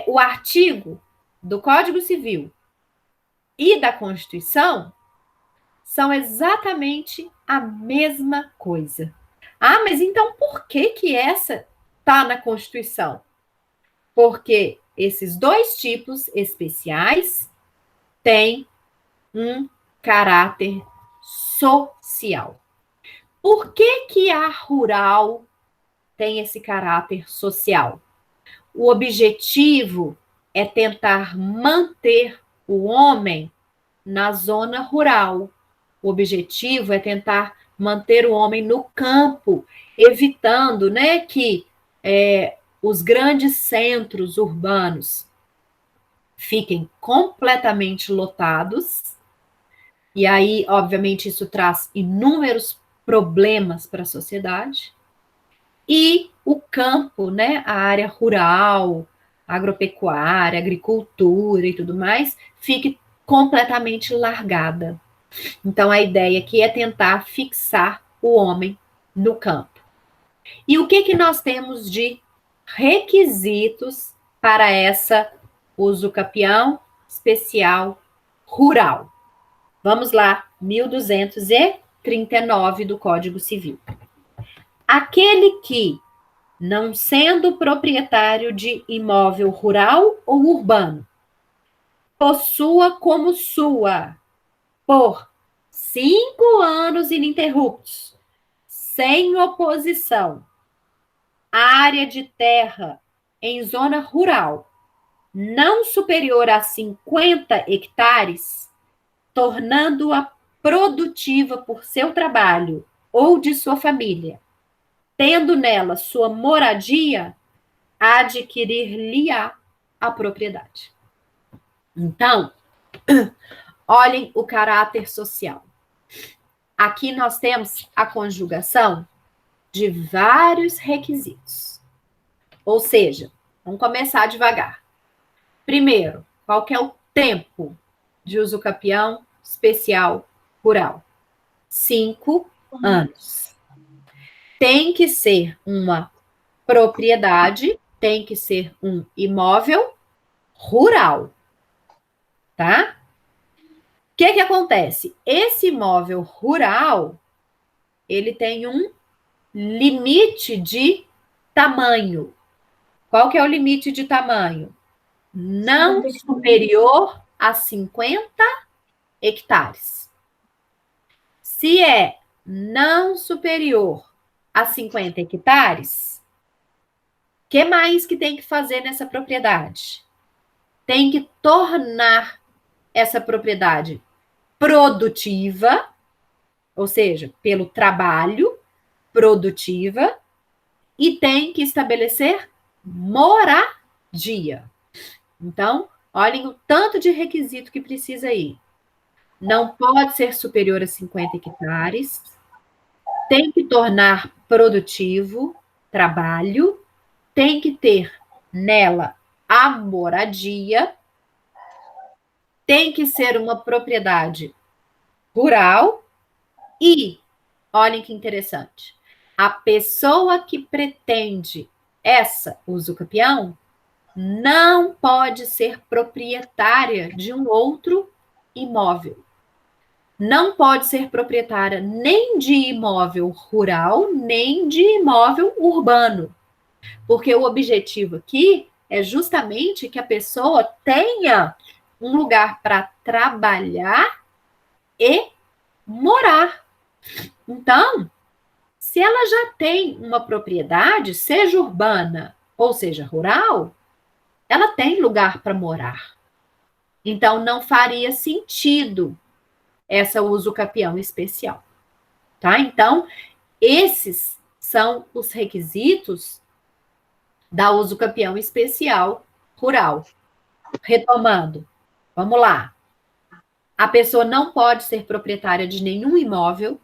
o artigo do Código Civil e da Constituição são exatamente a mesma coisa. Ah, mas então por que essa está na Constituição? Porque esses dois tipos especiais têm um caráter social. Por que a rural tem esse caráter social? O objetivo é tentar manter o homem na zona rural. O objetivo é tentar manter o homem no campo, evitando, né, que os grandes centros urbanos fiquem completamente lotados. E aí, obviamente, isso traz inúmeros problemas para a sociedade. E o campo, né, a área rural, agropecuária, agricultura e tudo mais, fique completamente largada. Então, a ideia aqui é tentar fixar o homem no campo. E o que nós temos de requisitos para essa uso capião especial rural? Vamos lá, 1239 do Código Civil. Aquele que, não sendo proprietário de imóvel rural ou urbano, possua como sua, por 5 anos ininterruptos, sem oposição, área de terra em zona rural não superior a 50 hectares, tornando-a produtiva por seu trabalho ou de sua família, tendo nela sua moradia, adquirir-lhe-á a propriedade. Então, olhem o caráter social. Aqui nós temos a conjugação de vários requisitos. Ou seja, vamos começar devagar. Primeiro, qual que é o tempo de uso capião especial rural? 5 anos. Tem que ser uma propriedade, tem que ser um imóvel rural, tá? O que acontece? Esse imóvel rural, ele tem um limite de tamanho. Qual que é o limite de tamanho? Não superior a 50 hectares. Se é não superior a 50 hectares, o que mais que tem que fazer nessa propriedade? Tem que tornar essa propriedade produtiva, ou seja, pelo trabalho, produtiva, e tem que estabelecer moradia. Então, olhem o tanto de requisito que precisa aí. Não pode ser superior a 50 hectares, tem que tornar produtivo, trabalho, tem que ter nela a moradia, tem que ser uma propriedade rural e, olhem que interessante, a pessoa que pretende essa usucapião não pode ser proprietária de um outro imóvel. Não pode ser proprietária nem de imóvel rural, nem de imóvel urbano. Porque o objetivo aqui é justamente que a pessoa tenha um lugar para trabalhar e morar. Então, se ela já tem uma propriedade, seja urbana ou seja rural, ela tem lugar para morar. Então, não faria sentido essa usucapião especial. Tá? Então, esses são os requisitos da usucapião especial rural. Retomando, vamos lá. A pessoa não pode ser proprietária de nenhum imóvel.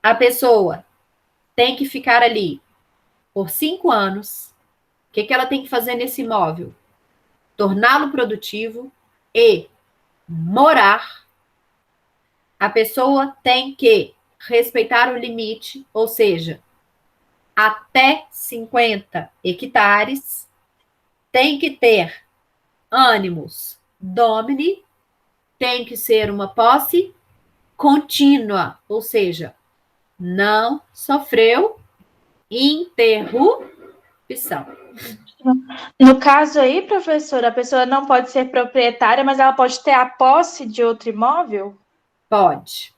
A pessoa tem que ficar ali por 5 anos. O que ela tem que fazer nesse imóvel? Torná-lo produtivo e morar. A pessoa tem que respeitar o limite, ou seja, até 50 hectares, tem que ter ânimos domini, tem que ser uma posse contínua, ou seja, não sofreu interrupção. No caso aí, professora, a pessoa não pode ser proprietária, mas ela pode ter a posse de outro imóvel? Pode.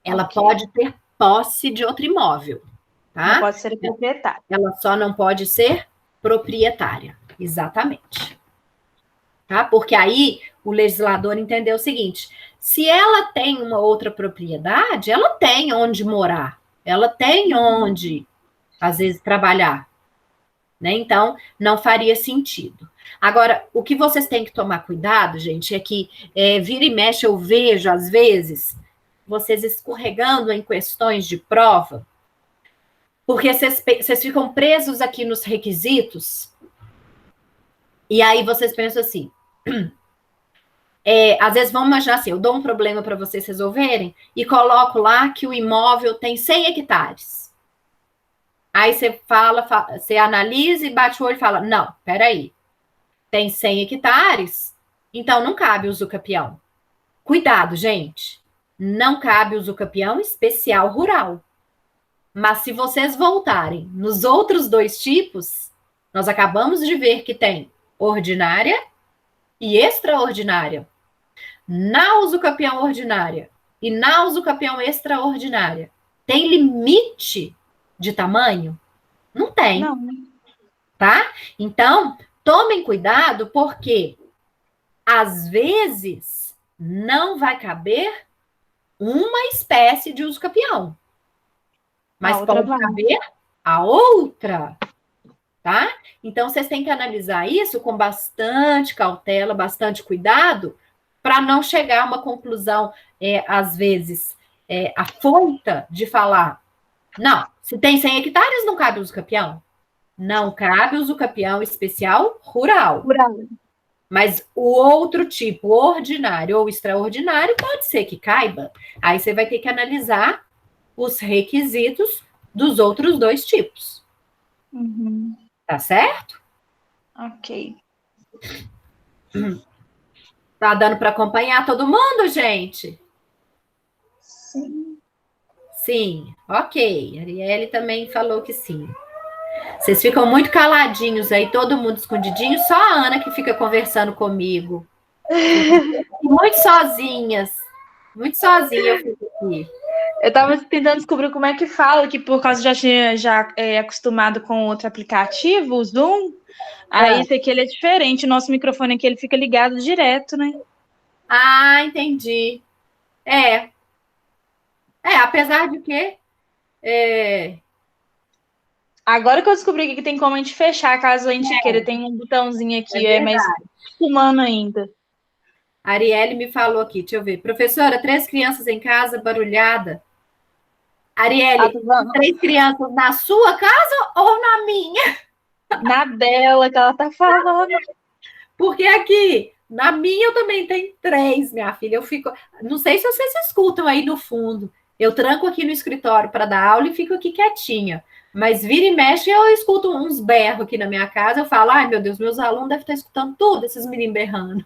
Ela pode ter posse de outro imóvel, tá? Não pode ser proprietária. Ela só não pode ser proprietária, exatamente. Tá? Porque aí o legislador entendeu o seguinte: se ela tem uma outra propriedade, ela tem onde morar, ela tem onde, às vezes, trabalhar. Né? Então, não faria sentido. Agora, o que vocês têm que tomar cuidado, gente, é que vira e mexe eu vejo, às vezes, vocês escorregando em questões de prova, porque vocês ficam presos aqui nos requisitos, e aí vocês pensam assim, às vezes vamos imaginar assim, eu dou um problema para vocês resolverem e coloco lá que o imóvel tem 100 hectares. Aí você você analisa e bate o olho e fala, não, peraí, tem 100 hectares, então não cabe usucapião. Cuidado, gente, não cabe usucapião especial rural. Mas se vocês voltarem nos outros dois tipos, nós acabamos de ver que tem ordinária e extraordinária. Na usucapião ordinária, e na usucapião extraordinária, tem limite de tamanho? Não tem. Não. Tá? Então, tomem cuidado, porque às vezes não vai caber uma espécie de usucapião, mas pode caber a outra, tá? Então, vocês têm que analisar isso com bastante cautela, bastante cuidado, para não chegar a uma conclusão, às vezes, afoita de falar, não, se tem 100 hectares, não cabe usucapião. Não cabe usucapião especial rural. Mas o outro tipo, ordinário ou extraordinário, pode ser que caiba. Aí você vai ter que analisar os requisitos dos outros dois tipos. Uhum. Tá certo? Ok. Tá dando para acompanhar todo mundo, gente? Sim. Sim, ok. A Arielle também falou que sim. Vocês ficam muito caladinhos aí, todo mundo escondidinho, só a Ana que fica conversando comigo. Muito sozinhas. Muito sozinha eu fico aqui. Eu estava tentando descobrir como é que fala, que por causa já tinha acostumado com outro aplicativo, o Zoom, aí esse aqui ele é diferente, o nosso microfone aqui ele fica ligado direto, né? Ah, entendi. Apesar de que agora que eu descobri que tem como a gente fechar, caso a gente queira, tem um botãozinho aqui, mas humano ainda. A Arielle me falou aqui, deixa eu ver. Professora, 3 crianças em casa, barulhada. Arielle, 3 crianças na sua casa ou na minha? Na dela, que ela tá falando. Porque aqui, na minha eu também tenho 3, minha filha. Eu fico. Não sei se vocês escutam aí no fundo. Eu tranco aqui no escritório para dar aula e fico aqui quietinha. Mas vira e mexe, eu escuto uns berros aqui na minha casa. Eu falo, ai meu Deus, meus alunos devem estar escutando tudo, esses meninos berrando.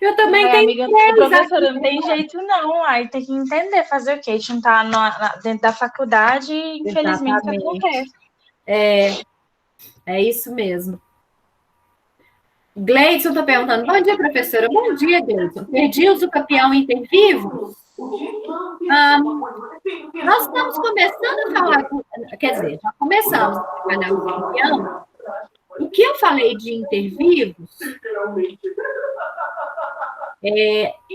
Eu também tenho. Amiga, professora, não tem jeito não. Aí tem que entender, fazer o quê? A gente não tá dentro da faculdade e, infelizmente, isso acontece. É isso mesmo. Gleidson está perguntando, bom dia, professora. Bom dia, Gleidson. Perdi o usucapião intervivo? Nós estamos começando a falar, quer dizer, já começamos a trabalhar o usucapião. O que eu falei de intervivos...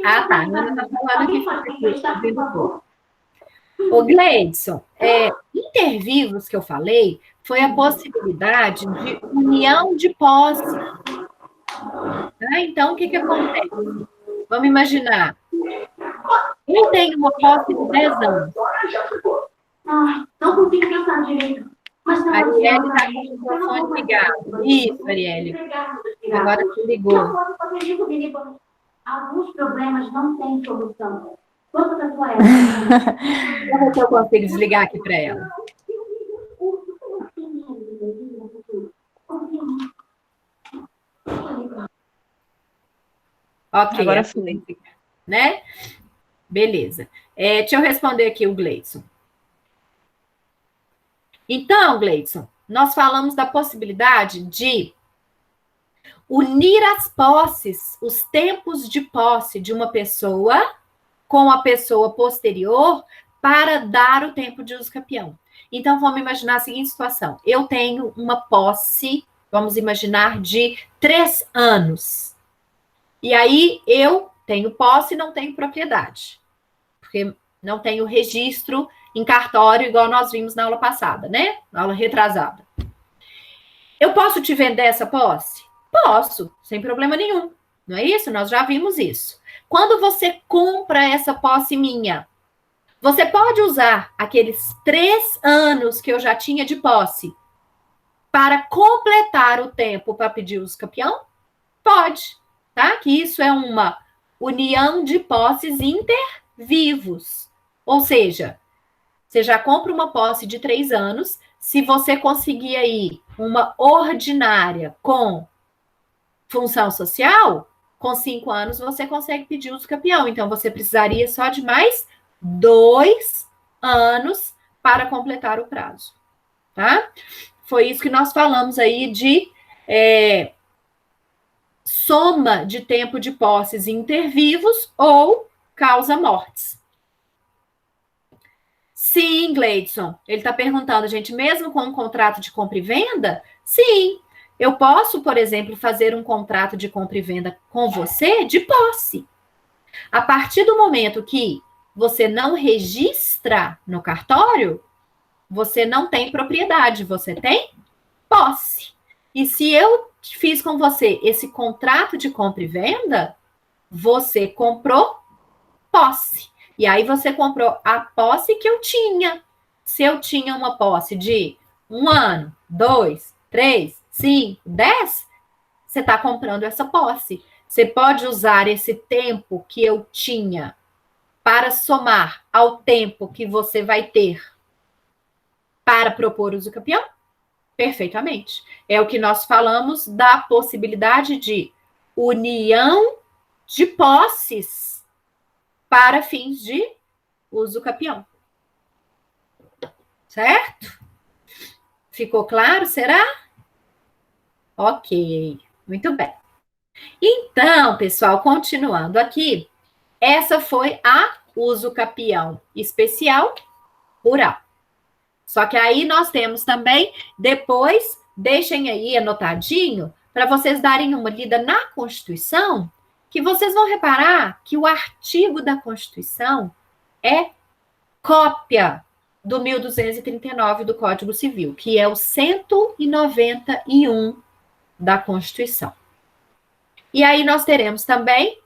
tá. A Ana está falando aqui. Ô, Gleidson, intervivos que eu falei foi a possibilidade de união de posse. Então, o que acontece? Vamos imaginar. Eu tenho uma posse de 10 anos. Não consigo pensar direito. A Arielle está com o microfone ligado. Isso, Arielle. Agora se ligou. Alguns problemas não têm solução. Todas as sua Vamos ver se eu consigo desligar aqui para ela. Ok. Agora foi. Né? Beleza. Deixa eu responder aqui o Gleidson. Então, Gleidson, nós falamos da possibilidade de unir as posses, os tempos de posse de uma pessoa com a pessoa posterior para dar o tempo de usucapião. Então, vamos imaginar a seguinte situação. Eu tenho uma posse, vamos imaginar, de 3 anos. E aí, eu tenho posse e não tenho propriedade. Porque não tenho registro em cartório, igual nós vimos na aula passada, né? Na aula retrasada. Eu posso te vender essa posse? Posso, sem problema nenhum. Não é isso? Nós já vimos isso. Quando você compra essa posse minha, você pode usar aqueles 3 anos que eu já tinha de posse para completar o tempo para pedir o usucapião? Pode, tá? Que isso é uma união de posses intervivos. Ou seja, você já compra uma posse de 3 anos, se você conseguir aí uma ordinária com função social, com 5 anos você consegue pedir o usucapião. Então, você precisaria só de mais 2 anos para completar o prazo, tá? Foi isso que nós falamos aí de soma de tempo de posses intervivos ou causa-mortes, Sim, Gleidson. Ele está perguntando, gente, mesmo com um contrato de compra e venda? Sim. Eu posso, por exemplo, fazer um contrato de compra e venda com você de posse. A partir do momento que você não registra no cartório, você não tem propriedade, você tem posse. E se eu fiz com você esse contrato de compra e venda, você comprou posse. E aí você comprou a posse que eu tinha. Se eu tinha uma posse de 1 ano, 2, 3, 5, 10, você está comprando essa posse. Você pode usar esse tempo que eu tinha para somar ao tempo que você vai ter para propor uso campeão? Perfeitamente. É o que nós falamos da possibilidade de união de posses para fins de uso campeão. Certo? Ficou claro, será? Ok, muito bem. Então, pessoal, continuando aqui, essa foi a uso capião especial rural. Só que aí nós temos também, depois, deixem aí anotadinho, para vocês darem uma lida na Constituição, que vocês vão reparar que o artigo da Constituição é cópia do 1239 do Código Civil, que é o 191 da Constituição. E aí nós teremos também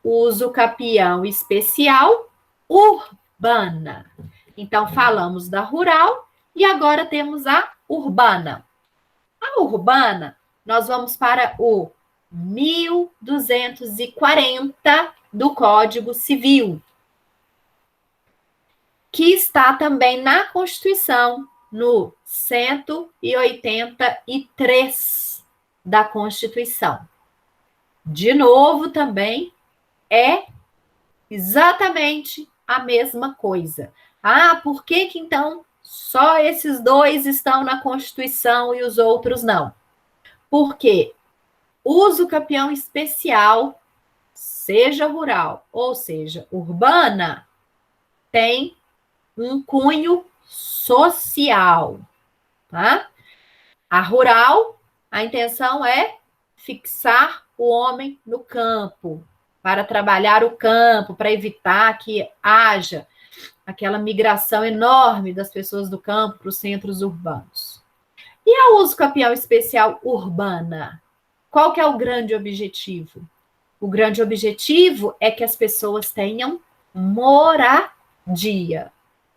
o uso capião especial urbana. Então, falamos da rural e agora temos a urbana. A urbana, nós vamos para o 1240 do Código Civil, que está também na Constituição, no 183 da Constituição. De novo, também é exatamente a mesma coisa. Ah, por que então só esses dois estão na Constituição e os outros não? Porque uso campeão especial, seja rural ou seja urbana, tem um cunho social, tá? A rural, a intenção é fixar o homem no campo, para trabalhar o campo, para evitar que haja aquela migração enorme das pessoas do campo para os centros urbanos. E a uso campeão especial urbana? Qual que é o grande objetivo? O grande objetivo é que as pessoas tenham moradia.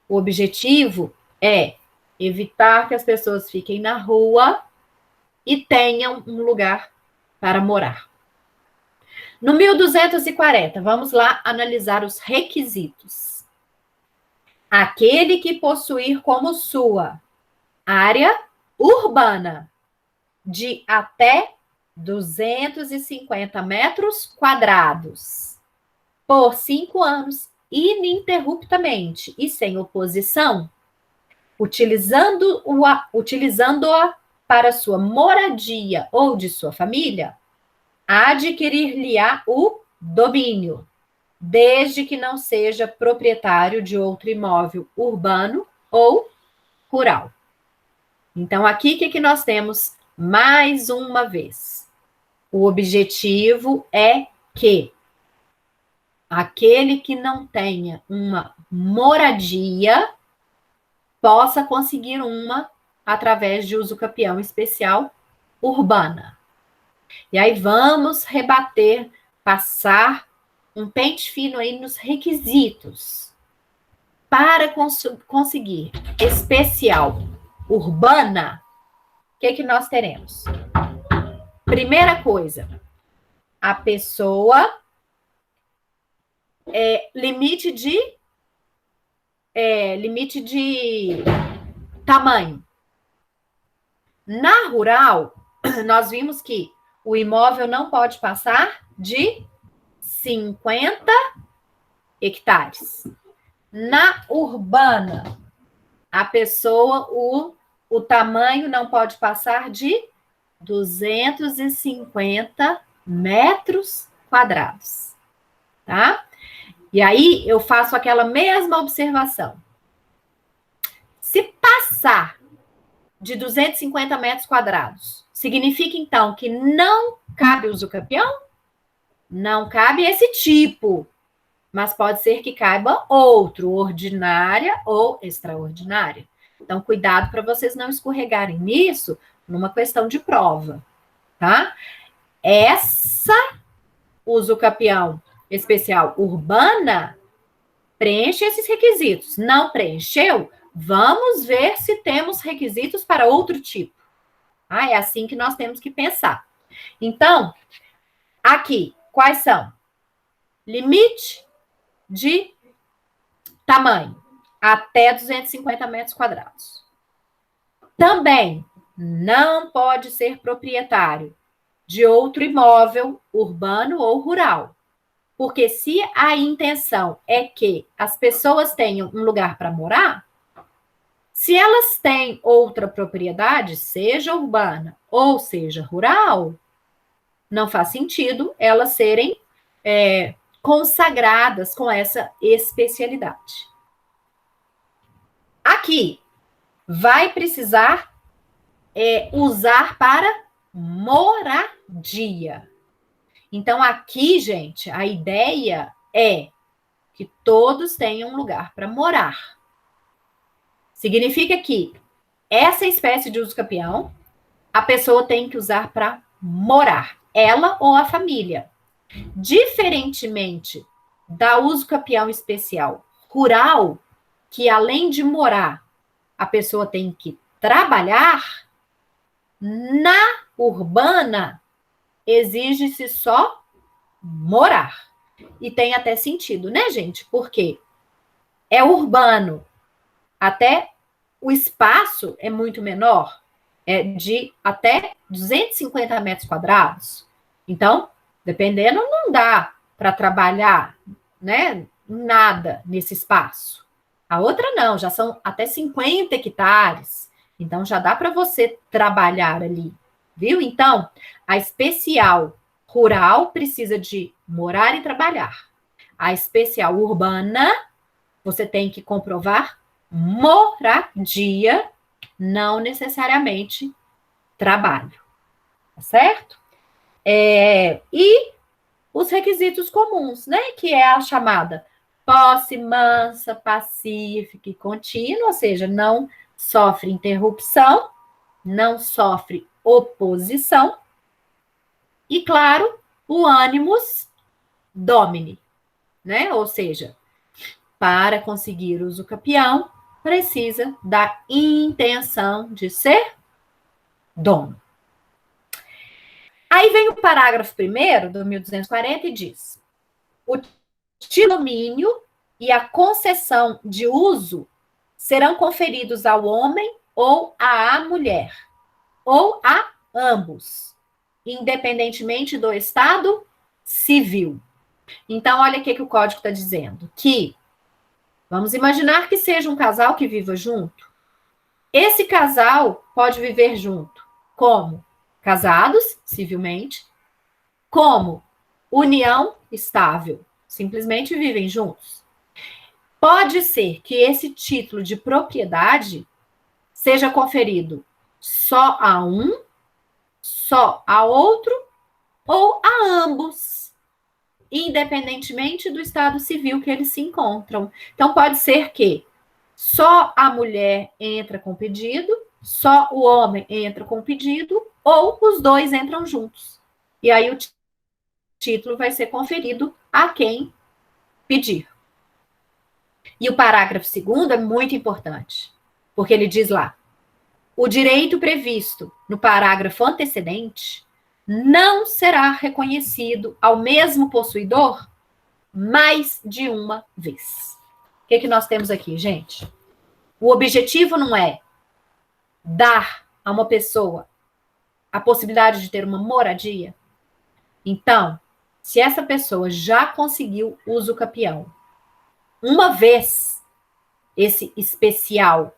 O objetivo é evitar que as pessoas fiquem na rua e tenham um lugar para morar. No 1240, vamos lá analisar os requisitos. Aquele que possuir como sua área urbana de até 250 metros quadrados por 5 anos, ininterruptamente e sem oposição, utilizando-a para sua moradia ou de sua família, adquirir-lhe-á o domínio, desde que não seja proprietário de outro imóvel urbano ou rural. Então, aqui, o que nós temos mais uma vez? O objetivo é que aquele que não tenha uma moradia possa conseguir uma através de uso campeão especial urbana. E aí vamos rebater, passar um pente fino aí nos requisitos. Para conseguir especial urbana, o que nós teremos? Primeira coisa, a pessoa limite de tamanho. Na rural, nós vimos que o imóvel não pode passar de 50 hectares. Na urbana, a pessoa, o tamanho não pode passar de 250 metros quadrados, tá? E aí eu faço aquela mesma observação. Se passar de 250 metros quadrados, significa, então, que não cabe uso capião? Não cabe esse tipo, mas pode ser que caiba outro, ordinária ou extraordinária. Então, cuidado para vocês não escorregarem nisso numa questão de prova, tá? Essa uso capião especial urbana preenche esses requisitos. Não preencheu? Vamos ver se temos requisitos para outro tipo. É assim que nós temos que pensar. Então, aqui, quais são? Limite de tamanho, até 250 metros quadrados. Também não pode ser proprietário de outro imóvel urbano ou rural. Porque se a intenção é que as pessoas tenham um lugar para morar, se elas têm outra propriedade, seja urbana ou seja rural, não faz sentido elas serem consagradas com essa especialidade. Aqui, vai precisar usar para moradia. Então, aqui, gente, a ideia é que todos tenham um lugar para morar. Significa que essa espécie de uso capião, a pessoa tem que usar para morar, ela ou a família. Diferentemente da uso capião especial rural, que além de morar, a pessoa tem que trabalhar, na urbana, exige-se só morar. E tem até sentido, né, gente? Porque é urbano, até o espaço é muito menor, é de até 250 metros quadrados. Então, dependendo, não dá para trabalhar, né, nada nesse espaço. A outra não, já são até 50 hectares. Então, já dá para você trabalhar ali, viu? Então, a especial rural precisa de morar e trabalhar. A especial urbana, você tem que comprovar moradia, não necessariamente trabalho. Tá certo? E os requisitos comuns, né? Que é a chamada posse mansa, pacífica e contínua, ou seja, não sofre interrupção, não sofre oposição. E, claro, o animus domini, né? Ou seja, para conseguir uso capião, precisa da intenção de ser dono. Aí vem o parágrafo 1º do 1240 e diz: o domínio e a concessão de uso serão conferidos ao homem ou à mulher, ou a ambos, independentemente do estado civil. Então, olha o que o código está dizendo. Que, vamos imaginar que seja um casal que viva junto. Esse casal pode viver junto como casados, civilmente, como união estável, simplesmente vivem juntos. Pode ser que esse título de propriedade seja conferido só a um, só a outro ou a ambos, independentemente do estado civil que eles se encontram. Então, pode ser que só a mulher entra com pedido, só o homem entra com pedido, ou os dois entram juntos. E aí o título vai ser conferido a quem pedir. E o parágrafo 2º é muito importante, porque ele diz lá: o direito previsto no parágrafo antecedente não será reconhecido ao mesmo possuidor mais de uma vez. O que nós temos aqui, gente? O objetivo não é dar a uma pessoa a possibilidade de ter uma moradia. Então, se essa pessoa já conseguiu uso capião, uma vez esse especial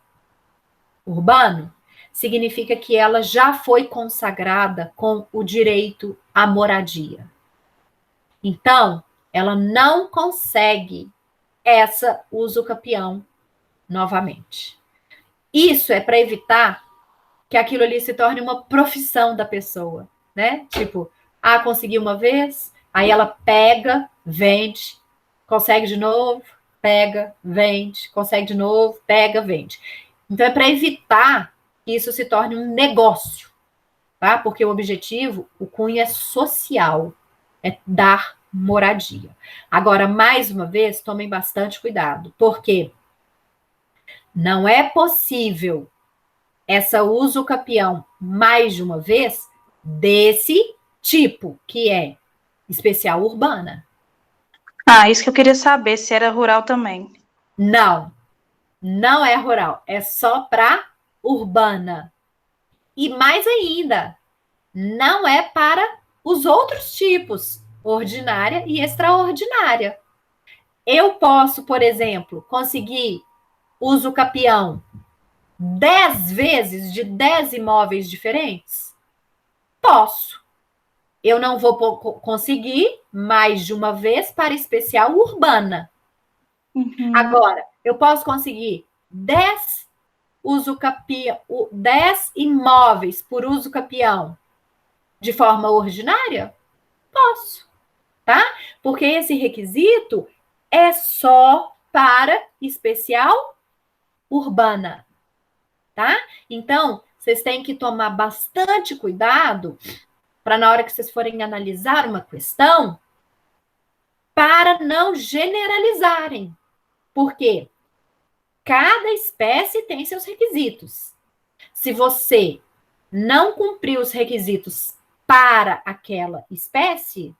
urbano, significa que ela já foi consagrada com o direito à moradia. Então, ela não consegue essa uso capião novamente. Isso é para evitar que aquilo ali se torne uma profissão da pessoa, né? Tipo, consegui uma vez, aí ela pega, vende, consegue de novo, pega, vende, consegue de novo, pega, vende. Então, é para evitar que isso se torne um negócio, tá? Porque o objetivo, o cunho é social, é dar moradia. Agora, mais uma vez, tomem bastante cuidado, porque não é possível essa usucapião mais de uma vez desse tipo, que é especial urbana. Isso que eu queria saber, se era rural também. Não, não é rural, é só para urbana. E mais ainda, não é para os outros tipos, ordinária e extraordinária. Eu posso, por exemplo, conseguir usucapião 10 vezes de 10 imóveis diferentes? Posso. Eu não vou conseguir mais de uma vez para especial urbana. Uhum. Agora, eu posso conseguir 10 imóveis por uso capião de forma ordinária? Posso, tá? Porque esse requisito é só para especial urbana, tá? Então, vocês têm que tomar bastante cuidado para na hora que vocês forem analisar uma questão, para não generalizarem. Porque cada espécie tem seus requisitos. Se você não cumprir os requisitos para aquela espécie,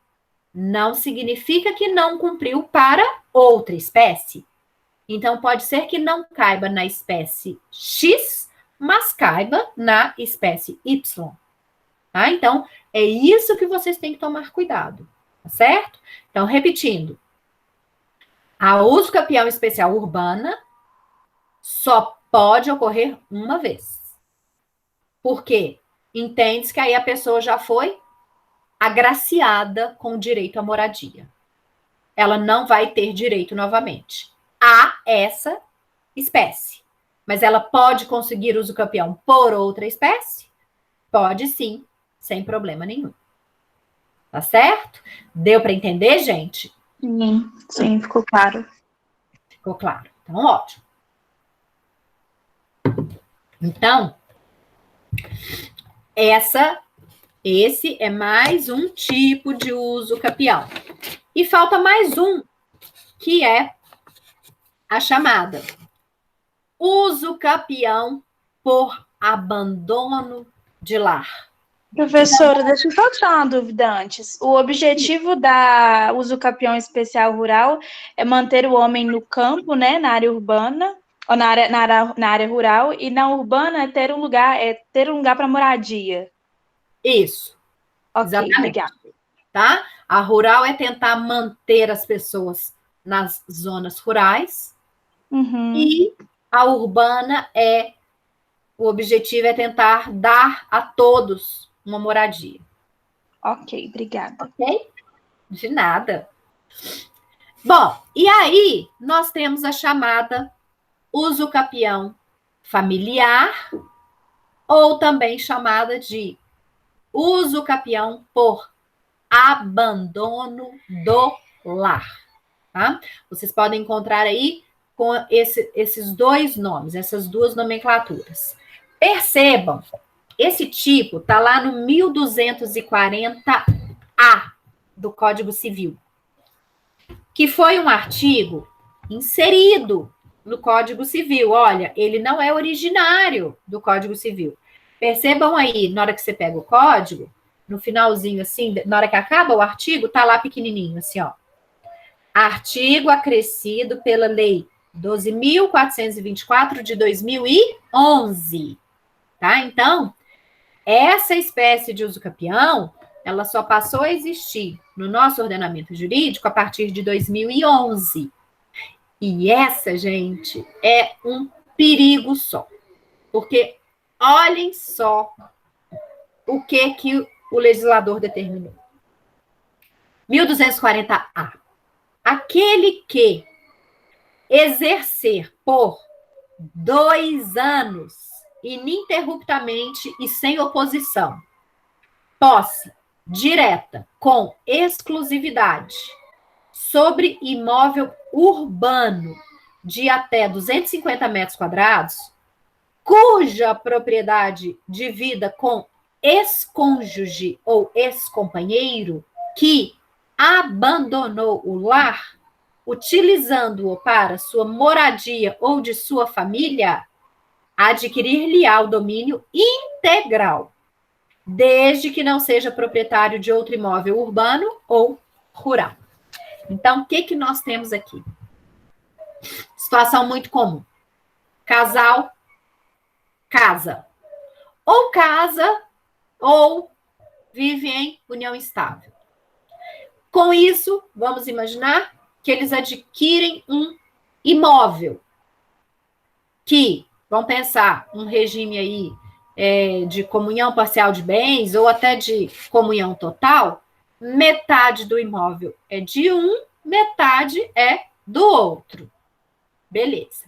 não significa que não cumpriu para outra espécie. Então, pode ser que não caiba na espécie X, mas caiba na espécie Y. Tá? Então, é isso que vocês têm que tomar cuidado, tá certo? Então, repetindo. A usucapião especial urbana só pode ocorrer uma vez. Por quê? Entende-se que aí a pessoa já foi agraciada com o direito à moradia. Ela não vai ter direito novamente a essa espécie. Mas ela pode conseguir usucapião por outra espécie? Pode sim, sem problema nenhum. Tá certo? Deu para entender, gente? Sim, ficou claro. Ficou claro. Então, ótimo. Então, esse é mais um tipo de uso capião. E falta mais um, que é a chamada uso capião por abandono de lar. Professora, deixa eu só tirar uma dúvida antes. O objetivo da usucapião especial rural é manter o homem no campo, né, na área urbana, ou na área rural, e na urbana é ter um lugar para moradia. Isso. Ok, Exatamente. obrigada. Tá? A rural é tentar manter as pessoas nas zonas rurais. Uhum. E a urbana o objetivo é tentar dar a todos uma moradia. Ok, obrigada. Ok? De nada. Bom, e aí nós temos a chamada usucapião familiar, ou também chamada de usucapião por abandono do lar. Tá? Vocês podem encontrar aí com esses dois nomes, essas duas nomenclaturas. Percebam, esse tipo está lá no 1240A do Código Civil, que foi um artigo inserido no Código Civil. Olha, ele não é originário do Código Civil. Percebam aí, na hora que você pega o código, no finalzinho assim, na hora que acaba o artigo, tá lá pequenininho, assim, ó. Artigo acrescido pela Lei 12.424 de 2011, tá? Então, essa espécie de usucapião, ela só passou a existir no nosso ordenamento jurídico a partir de 2011. E essa, gente, é um perigo só. Porque olhem só o que o legislador determinou. 1240A. Aquele que exercer por 2 anos, ininterruptamente e sem oposição. Posse direta com exclusividade sobre imóvel urbano de até 250 metros quadrados, cuja propriedade divida com ex-cônjuge ou ex-companheiro que abandonou o lar, utilizando-o para sua moradia ou de sua família, adquirir-lhe-á o domínio integral, desde que não seja proprietário de outro imóvel urbano ou rural. Então, o que nós temos aqui? Situação muito comum. Casal casa. Ou casa, ou vive em união estável. Com isso, vamos imaginar que eles adquirem um imóvel que, vamos pensar, um regime aí de comunhão parcial de bens ou até de comunhão total, metade do imóvel é de um, metade é do outro. Beleza.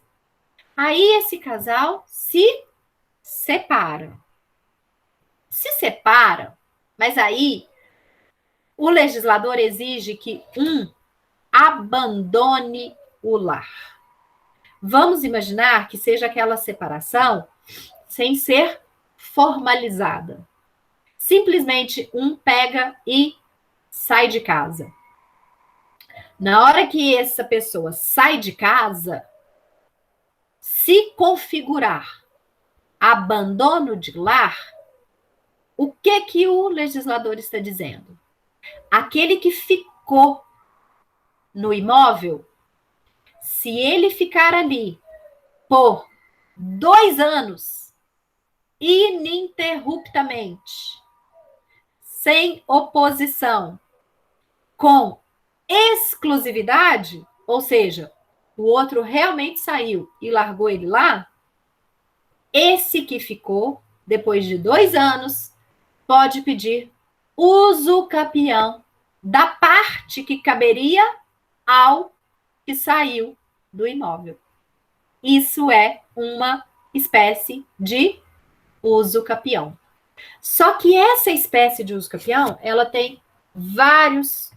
Aí esse casal se separa. Se separa, mas aí o legislador exige que um abandone o lar. Vamos imaginar que seja aquela separação sem ser formalizada. Simplesmente um pega e sai de casa. Na hora que essa pessoa sai de casa, se configurar abandono de lar, o que o legislador está dizendo? Aquele que ficou no imóvel, se ele ficar ali por 2 anos, ininterruptamente, sem oposição, com exclusividade, ou seja, o outro realmente saiu e largou ele lá, esse que ficou, depois de 2 anos, pode pedir uso capião da parte que caberia ao que saiu do imóvel. Isso é uma espécie de uso capião. Só que essa espécie de uso capião, ela tem vários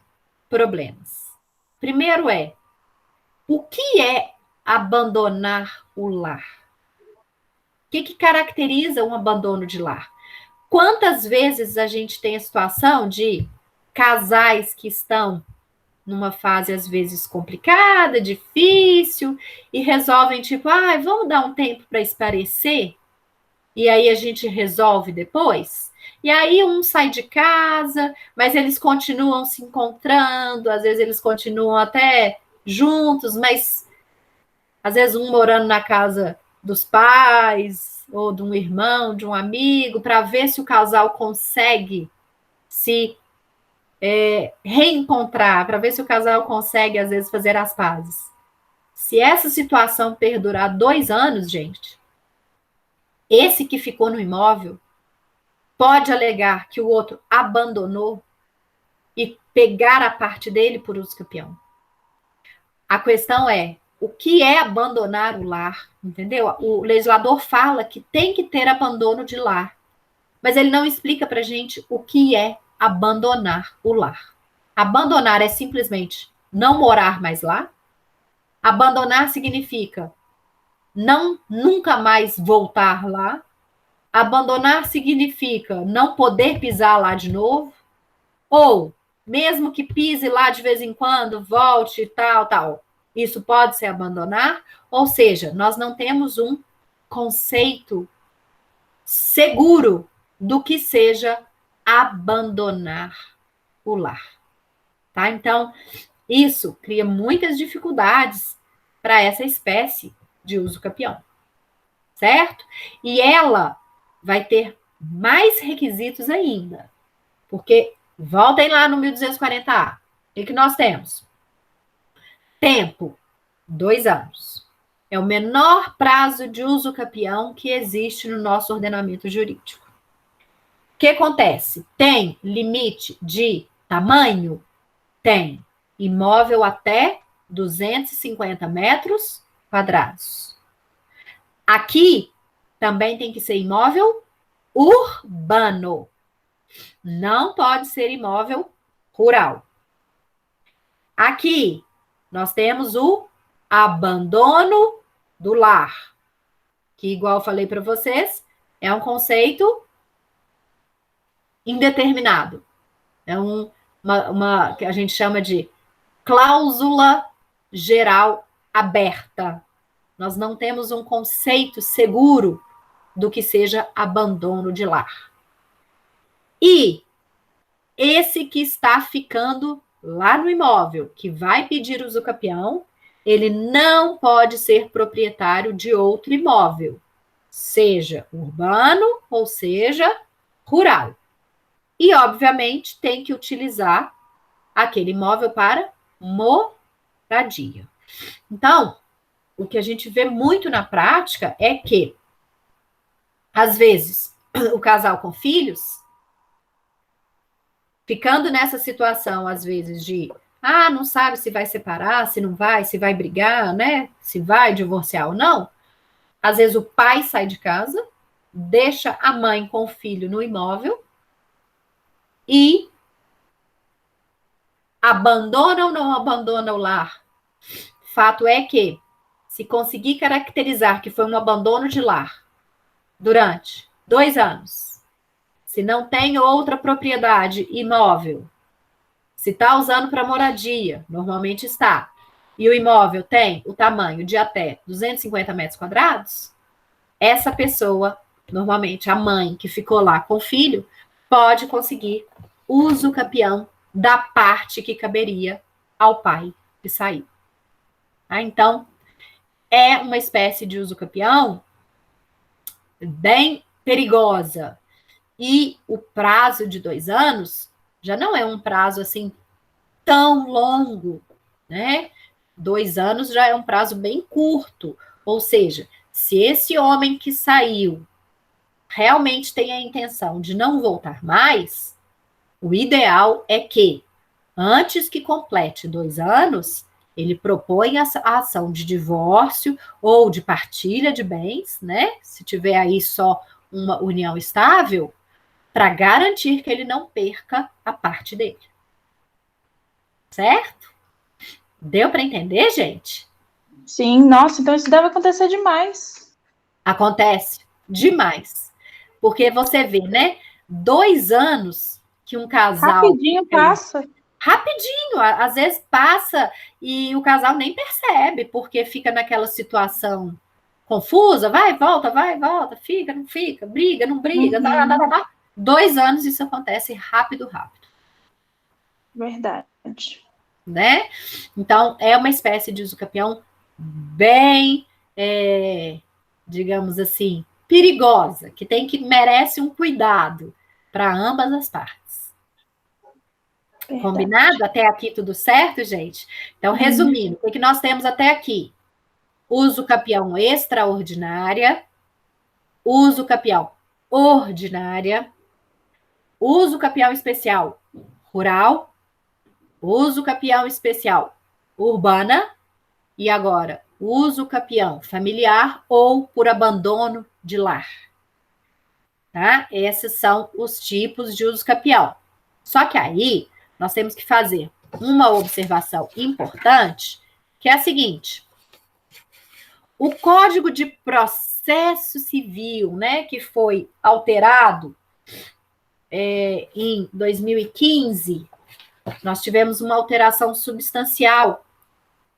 problemas. Primeiro o que é abandonar o lar? O que caracteriza um abandono de lar? Quantas vezes a gente tem a situação de casais que estão numa fase, às vezes, complicada, difícil, e resolvem, tipo, vamos dar um tempo para esparecer? E aí a gente resolve depois? E aí um sai de casa, mas eles continuam se encontrando, às vezes eles continuam até juntos, mas às vezes um morando na casa dos pais, ou de um irmão, de um amigo, para ver se o casal consegue se reencontrar, para ver se o casal consegue, às vezes, fazer as pazes. Se essa situação perdurar 2 anos, gente, esse que ficou no imóvel pode alegar que o outro abandonou e pegar a parte dele por uso capião. A questão é, o que é abandonar o lar? Entendeu? O legislador fala que tem que ter abandono de lar, mas ele não explica para a gente o que é abandonar o lar. Abandonar é simplesmente não morar mais lá. Abandonar significa nunca mais voltar lá. Abandonar significa não poder pisar lá de novo. Ou, mesmo que pise lá de vez em quando, volte, tal. Isso pode ser abandonar. Ou seja, nós não temos um conceito seguro do que seja abandonar o lar. Tá? Então, isso cria muitas dificuldades para essa espécie de uso capião. Certo? E ela vai ter mais requisitos ainda. Porque, voltem lá no 1240A. O que nós temos? Tempo, 2 anos. É o menor prazo de uso capião que existe no nosso ordenamento jurídico. O que acontece? Tem limite de tamanho? Tem. Imóvel até 250 metros quadrados. Aqui também tem que ser imóvel urbano. Não pode ser imóvel rural. Aqui nós temos o abandono do lar, que, igual eu falei para vocês, é um conceito indeterminado. É uma que a gente chama de cláusula geral aberta. Nós não temos um conceito seguro do que seja abandono de lar. E esse que está ficando lá no imóvel, que vai pedir usucapião, ele não pode ser proprietário de outro imóvel, seja urbano ou seja rural. E, obviamente, tem que utilizar aquele imóvel para moradia. Então, o que a gente vê muito na prática é que, às vezes, o casal com filhos, ficando nessa situação, às vezes, de não sabe se vai separar, se não vai, se vai brigar, né? Se vai divorciar ou não. Às vezes o pai sai de casa, deixa a mãe com o filho no imóvel e abandona ou não abandona o lar. Fato é que, se conseguir caracterizar que foi um abandono de lar durante 2 anos, se não tem outra propriedade imóvel, se está usando para moradia, normalmente está, e o imóvel tem o tamanho de até 250 metros quadrados, essa pessoa, normalmente a mãe que ficou lá com o filho, pode conseguir usucapião da parte que caberia ao pai que saiu. Então, é uma espécie de usucapião bem perigosa. E o prazo de 2 anos já não é um prazo assim tão longo, né? 2 anos já é um prazo bem curto. Ou seja, se esse homem que saiu realmente tem a intenção de não voltar mais, o ideal é que, antes que complete 2 anos, ele propõe a ação de divórcio ou de partilha de bens, né? Se tiver aí só uma união estável, para garantir que ele não perca a parte dele. Certo? Deu para entender, gente? Sim, nossa, então isso deve acontecer demais. Acontece demais. Porque você vê, né? 2 anos que um casal... Rapidinho passa. Rapidinho, às vezes passa e o casal nem percebe, porque fica naquela situação confusa, vai, volta, fica, não fica, briga, não briga, Uhum. 2 anos isso acontece rápido. Verdade. Né? Então, é uma espécie de usucapião bem, digamos assim, perigosa, que merece um cuidado para ambas as partes. Verdade. Combinado? Até aqui tudo certo, gente? Então, resumindo, o que nós temos até aqui? Usucapião extraordinária, usucapião ordinária, usucapião especial rural, usucapião especial urbana e agora usucapião familiar ou por abandono de lar. Tá? Esses são os tipos de usucapião. Só que aí nós temos que fazer uma observação importante, que é a seguinte: o Código de Processo Civil, né, que foi alterado em 2015, nós tivemos uma alteração substancial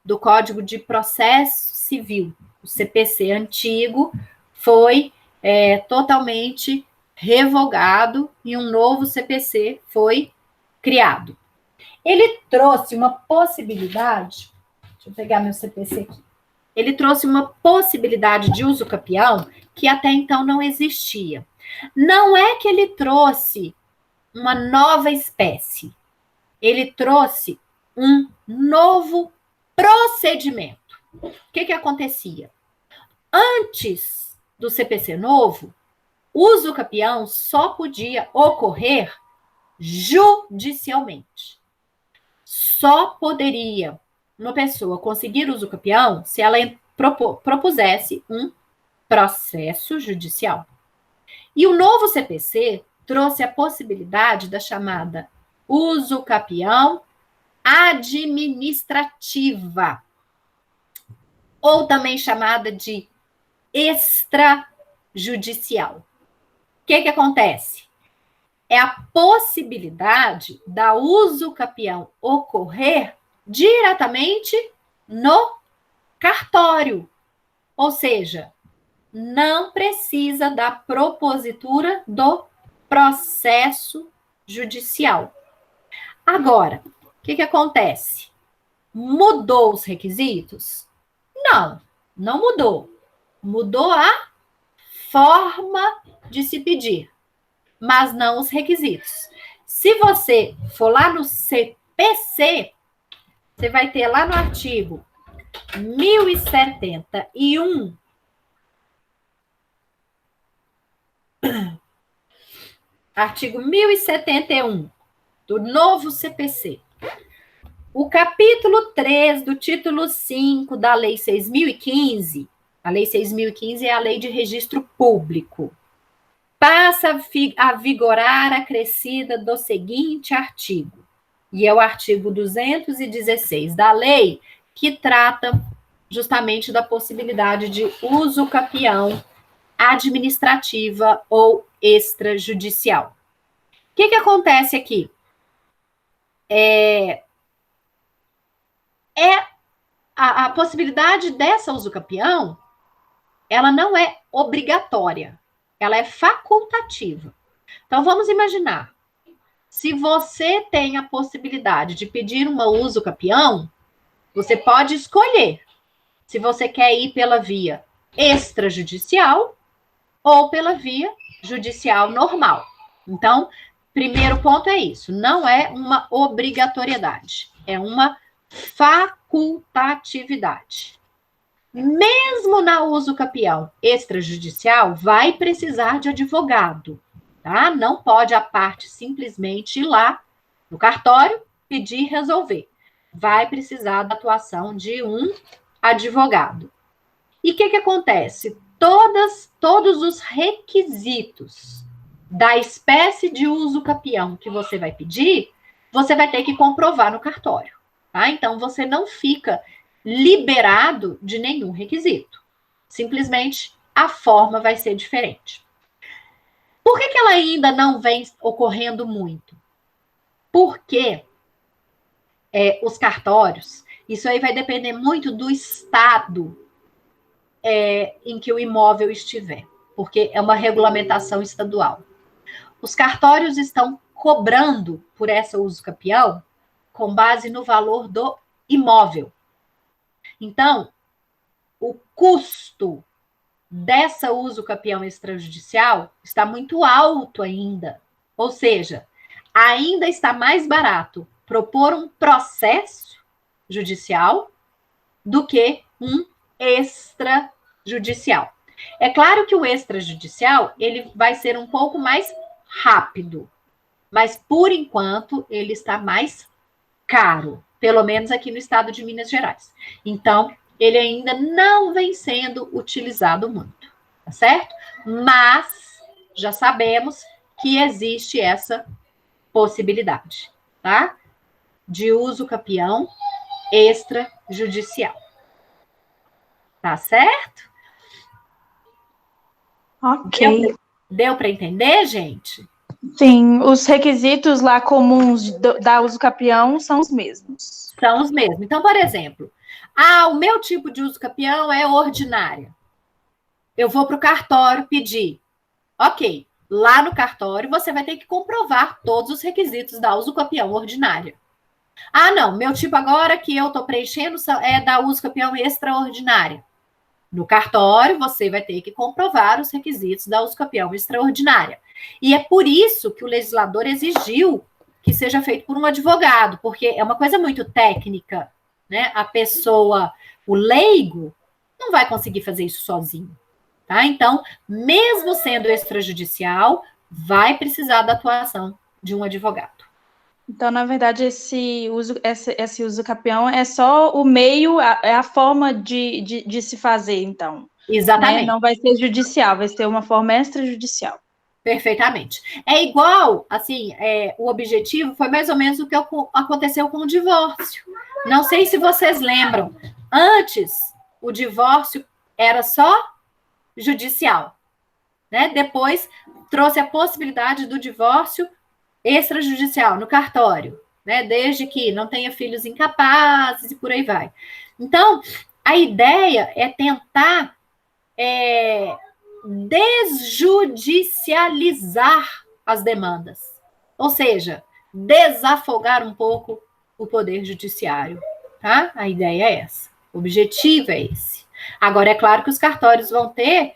do Código de Processo Civil. O CPC antigo foi totalmente revogado e um novo CPC foi criado. Ele trouxe uma possibilidade, deixa eu pegar meu CPC aqui, ele trouxe uma possibilidade de usucapião que até então não existia. Não é que ele trouxe uma nova espécie, ele trouxe um novo procedimento. O que acontecia? Antes do CPC novo, o usucapião só podia ocorrer judicialmente. Só poderia uma pessoa conseguir usucapião se ela propusesse um processo judicial. E o novo CPC trouxe a possibilidade da chamada uso capião administrativa, ou também chamada de extrajudicial. O que acontece? É a possibilidade da uso capião ocorrer diretamente no cartório, ou seja, não precisa da propositura do processo judicial. Agora, o que acontece? Mudou os requisitos? Não, não mudou. Mudou a forma de se pedir, mas não os requisitos. Se você for lá no CPC, você vai ter lá no artigo 1071, artigo 1071 do novo CPC. O capítulo 3 do título 5 da Lei 6.015, a Lei 6.015 é a Lei de Registro Público, passa a vigorar acrescida do seguinte artigo, e é o artigo 216 da lei, que trata justamente da possibilidade de uso capião administrativa ou extrajudicial. O que acontece aqui? A possibilidade dessa uso capião, ela não é obrigatória, ela é facultativa. Então, vamos imaginar, se você tem a possibilidade de pedir uma uso capião, você pode escolher se você quer ir pela via extrajudicial ou pela via judicial normal. Então, primeiro ponto é isso, não é uma obrigatoriedade, é uma facultatividade. Mesmo na uso capião extrajudicial, vai precisar de advogado, tá? Não pode a parte simplesmente ir lá no cartório, pedir e resolver. Vai precisar da atuação de um advogado. E o que acontece? Todos os requisitos da espécie de uso capião que você vai pedir, você vai ter que comprovar no cartório, tá? Então, você não fica liberado de nenhum requisito. Simplesmente, a forma vai ser diferente. Por que ela ainda não vem ocorrendo muito? Porque os cartórios, isso aí vai depender muito do estado em que o imóvel estiver, porque é uma regulamentação estadual. Os cartórios estão cobrando por essa uso capião com base no valor do imóvel. Então, o custo dessa uso capião extrajudicial está muito alto ainda. Ou seja, ainda está mais barato propor um processo judicial do que um extrajudicial. É claro que o extrajudicial ele vai ser um pouco mais rápido, mas por enquanto ele está mais caro, pelo menos aqui no estado de Minas Gerais. Então, ele ainda não vem sendo utilizado muito, tá certo? Mas já sabemos que existe essa possibilidade, tá? De uso capião extrajudicial. Tá certo? Ok. Deu para entender, gente? Sim, os requisitos lá comuns da uso capião são os mesmos. São os mesmos. Então, por exemplo, o meu tipo de uso capião é ordinária. Eu vou para o cartório pedir. Ok, lá no cartório você vai ter que comprovar todos os requisitos da uso capião ordinária. Não, meu tipo agora que eu estou preenchendo é da uso capião extraordinária. No cartório, você vai ter que comprovar os requisitos da uso capião extraordinária. E é por isso que o legislador exigiu que seja feito por um advogado, porque é uma coisa muito técnica, né? A pessoa, o leigo, não vai conseguir fazer isso sozinho, tá? Então, mesmo sendo extrajudicial, vai precisar da atuação de um advogado. Então, na verdade, esse uso capião é só o meio, é a forma de se fazer, então. né? Exatamente. Não vai ser judicial, vai ser uma forma extrajudicial. Perfeitamente. É igual, assim, o objetivo foi mais ou menos o que aconteceu com o divórcio. Não sei se vocês lembram. Antes, o divórcio era só judicial, né? Depois trouxe a possibilidade do divórcio extrajudicial no cartório, né? Desde que não tenha filhos incapazes e por aí vai. Então, a ideia é tentar desjudicializar as demandas, ou seja, desafogar um pouco o poder judiciário, tá? A ideia é essa, o objetivo é esse. Agora, é claro que os cartórios vão ter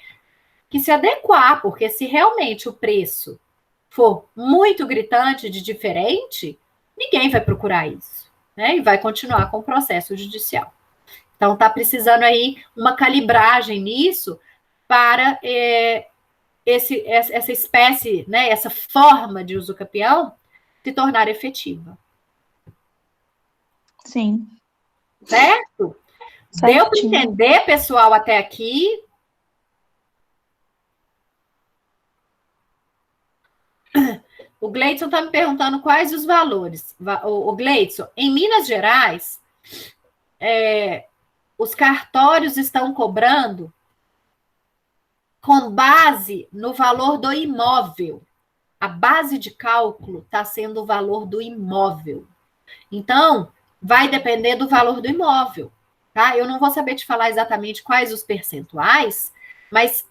que se adequar, porque se realmente o preço for muito gritante de diferente, ninguém vai procurar isso, né? E vai continuar com o processo judicial. Então, está precisando aí uma calibragem nisso para essa espécie, né, essa forma de uso capião se tornar efetiva. Sim. Certo? Certinho. Deu para entender, pessoal, até aqui? O Gleidson está me perguntando quais os valores. O Gleidson, em Minas Gerais, os cartórios estão cobrando com base no valor do imóvel. A base de cálculo está sendo o valor do imóvel. Então, vai depender do valor do imóvel, tá? Eu não vou saber te falar exatamente quais os percentuais, mas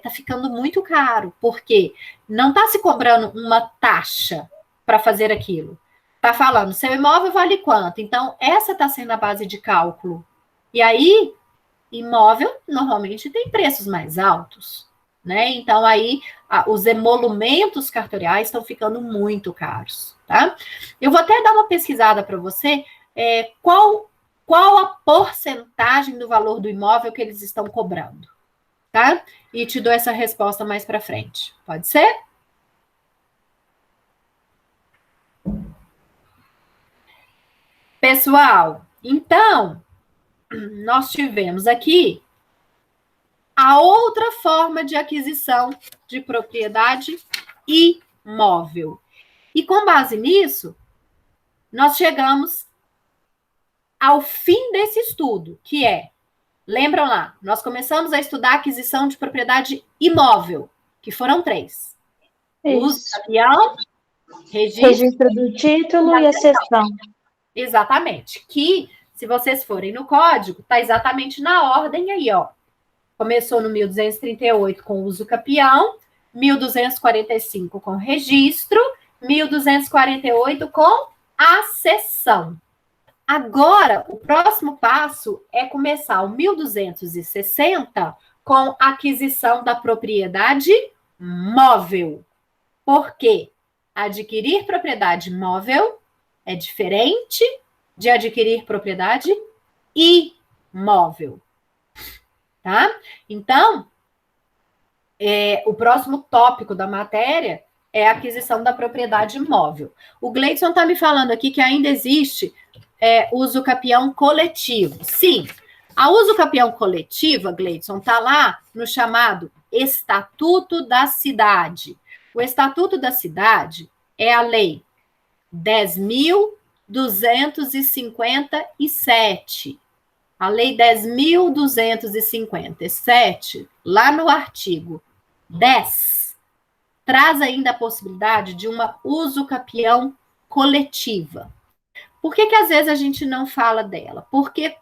tá ficando muito caro, porque não está se cobrando uma taxa para fazer aquilo. Está falando, seu imóvel vale quanto? Então, essa está sendo a base de cálculo. E aí, imóvel normalmente tem preços mais altos, né? Então, aí, os emolumentos cartoriais estão ficando muito caros, tá? Eu vou até dar uma pesquisada para você, qual a porcentagem do valor do imóvel que eles estão cobrando, tá? E te dou essa resposta mais para frente. Pode ser? Pessoal, então, nós tivemos aqui a outra forma de aquisição de propriedade imóvel. E com base nisso, nós chegamos ao fim desse estudo, que lembram lá, nós começamos a estudar a aquisição de propriedade imóvel, que foram 3. Uso capião, registro do título e a cessão. Exatamente. Que, se vocês forem no código, está exatamente na ordem aí, ó. Começou no 1238 com uso capião, 1245 com registro, 1248 com a cessão. Agora, o próximo passo é começar o 1260 com aquisição da propriedade móvel. Por quê? Adquirir propriedade móvel é diferente de adquirir propriedade imóvel. Tá? Então, o próximo tópico da matéria é a aquisição da propriedade imóvel. O Gleidson está me falando aqui que ainda existe uso capião coletivo. Sim, a uso capião coletiva, Gleidson, está lá no chamado Estatuto da Cidade. O Estatuto da Cidade é a Lei 10.257. A Lei 10.257, lá no artigo 10, traz ainda a possibilidade de uma uso capião coletiva. Por que às vezes a gente não fala dela? Porque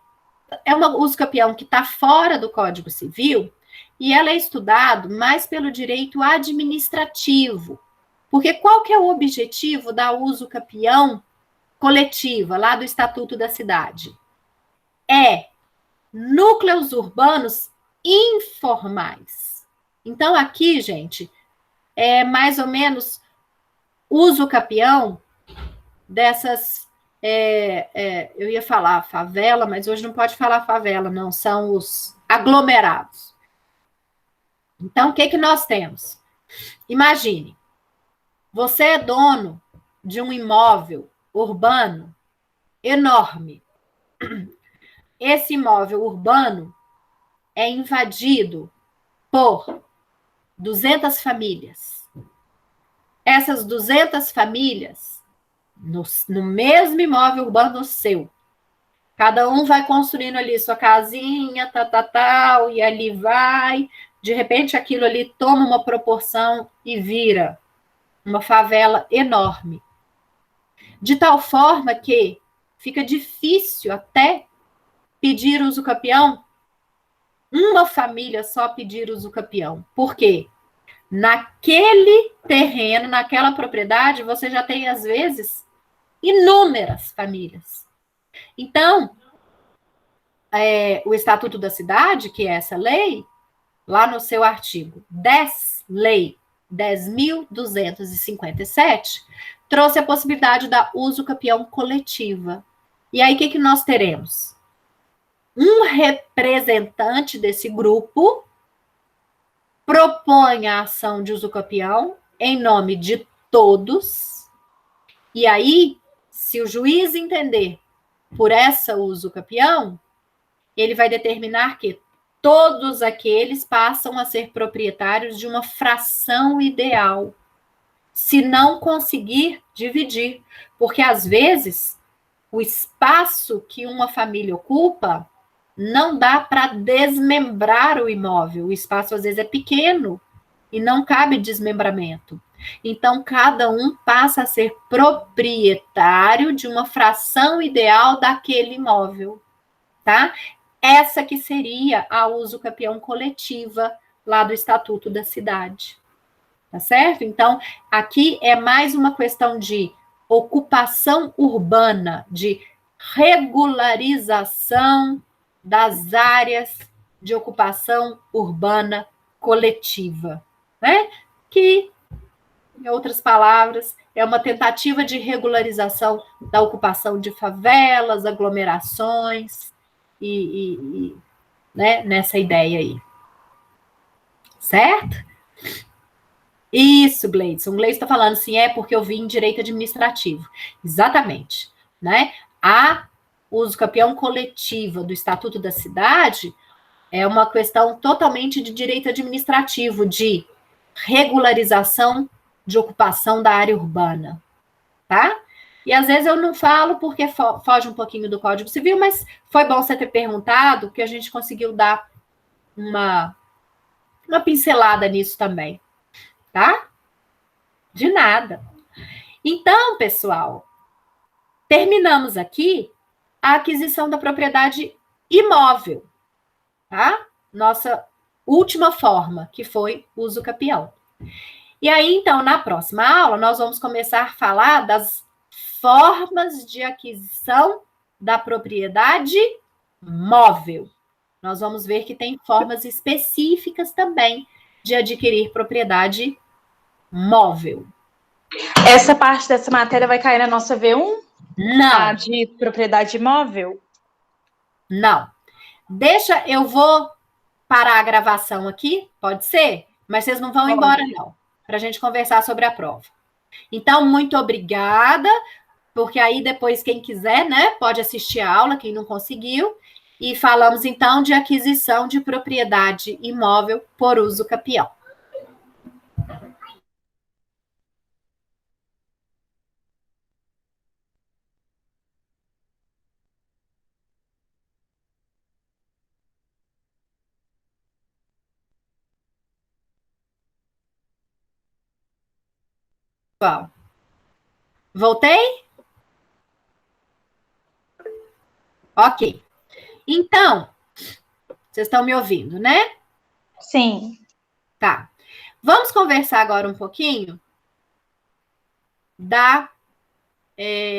é uma uso capião que está fora do Código Civil e ela é estudado mais pelo direito administrativo. Porque qual que é o objetivo da uso capião coletiva, lá do Estatuto da Cidade? Núcleos urbanos informais. Então, aqui, gente, é mais ou menos uso capião dessas. Eu ia falar favela, mas hoje não pode falar favela, não, são os aglomerados. Então, o que nós temos? Imagine, você é dono de um imóvel urbano enorme. Esse imóvel urbano é invadido por 200 famílias. Essas 200 famílias, no mesmo imóvel urbano seu, cada um vai construindo ali sua casinha, tal, e ali vai. De repente, aquilo ali toma uma proporção e vira uma favela enorme. De tal forma que fica difícil até pedir uso capião, uma família só pedir uso capião. Por quê? Naquele terreno, naquela propriedade, você já tem, às vezes, inúmeras famílias. Então, o Estatuto da Cidade, que é essa lei, lá no seu artigo 10, lei 10.257, trouxe a possibilidade da uso capião coletiva. E aí, o que nós teremos? Um representante desse grupo propõe a ação de uso capião em nome de todos, e aí, se o juiz entender por essa uso capião, ele vai determinar que todos aqueles passam a ser proprietários de uma fração ideal, se não conseguir dividir, porque às vezes o espaço que uma família ocupa não dá para desmembrar o imóvel. O espaço, às vezes, é pequeno e não cabe desmembramento. Então, cada um passa a ser proprietário de uma fração ideal daquele imóvel, tá? Essa que seria a uso capião coletiva lá do Estatuto da Cidade. Tá certo? Então, aqui é mais uma questão de ocupação urbana, de regularização das áreas de ocupação urbana coletiva, né? Que, em outras palavras, é uma tentativa de regularização da ocupação de favelas, aglomerações, né, nessa ideia aí. Certo? Isso, Gleidson. O Gleidson está falando assim, porque eu vim em direito administrativo. Exatamente, né? A uso capião coletiva do Estatuto da Cidade é uma questão totalmente de direito administrativo, de regularização de ocupação da área urbana, tá? E às vezes eu não falo porque foge um pouquinho do Código Civil, mas foi bom você ter perguntado, que a gente conseguiu dar uma pincelada nisso também, tá? De nada. Então, pessoal, terminamos aqui a aquisição da propriedade imóvel, tá? Nossa última forma, que foi uso capião. E aí, então, na próxima aula, nós vamos começar a falar das formas de aquisição da propriedade móvel. Nós vamos ver que tem formas específicas também de adquirir propriedade móvel. Essa parte dessa matéria vai cair na nossa V1? Não. A de propriedade imóvel? Não. Eu vou parar a gravação aqui, pode ser? Mas vocês não vão embora, não, para a gente conversar sobre a prova. Então, muito obrigada, porque aí depois, quem quiser, né, pode assistir a aula, quem não conseguiu, e falamos, então, de aquisição de propriedade imóvel por uso capião. Pessoal, voltei? Ok. Então, vocês estão me ouvindo, né? Sim. Tá. Vamos conversar agora um pouquinho da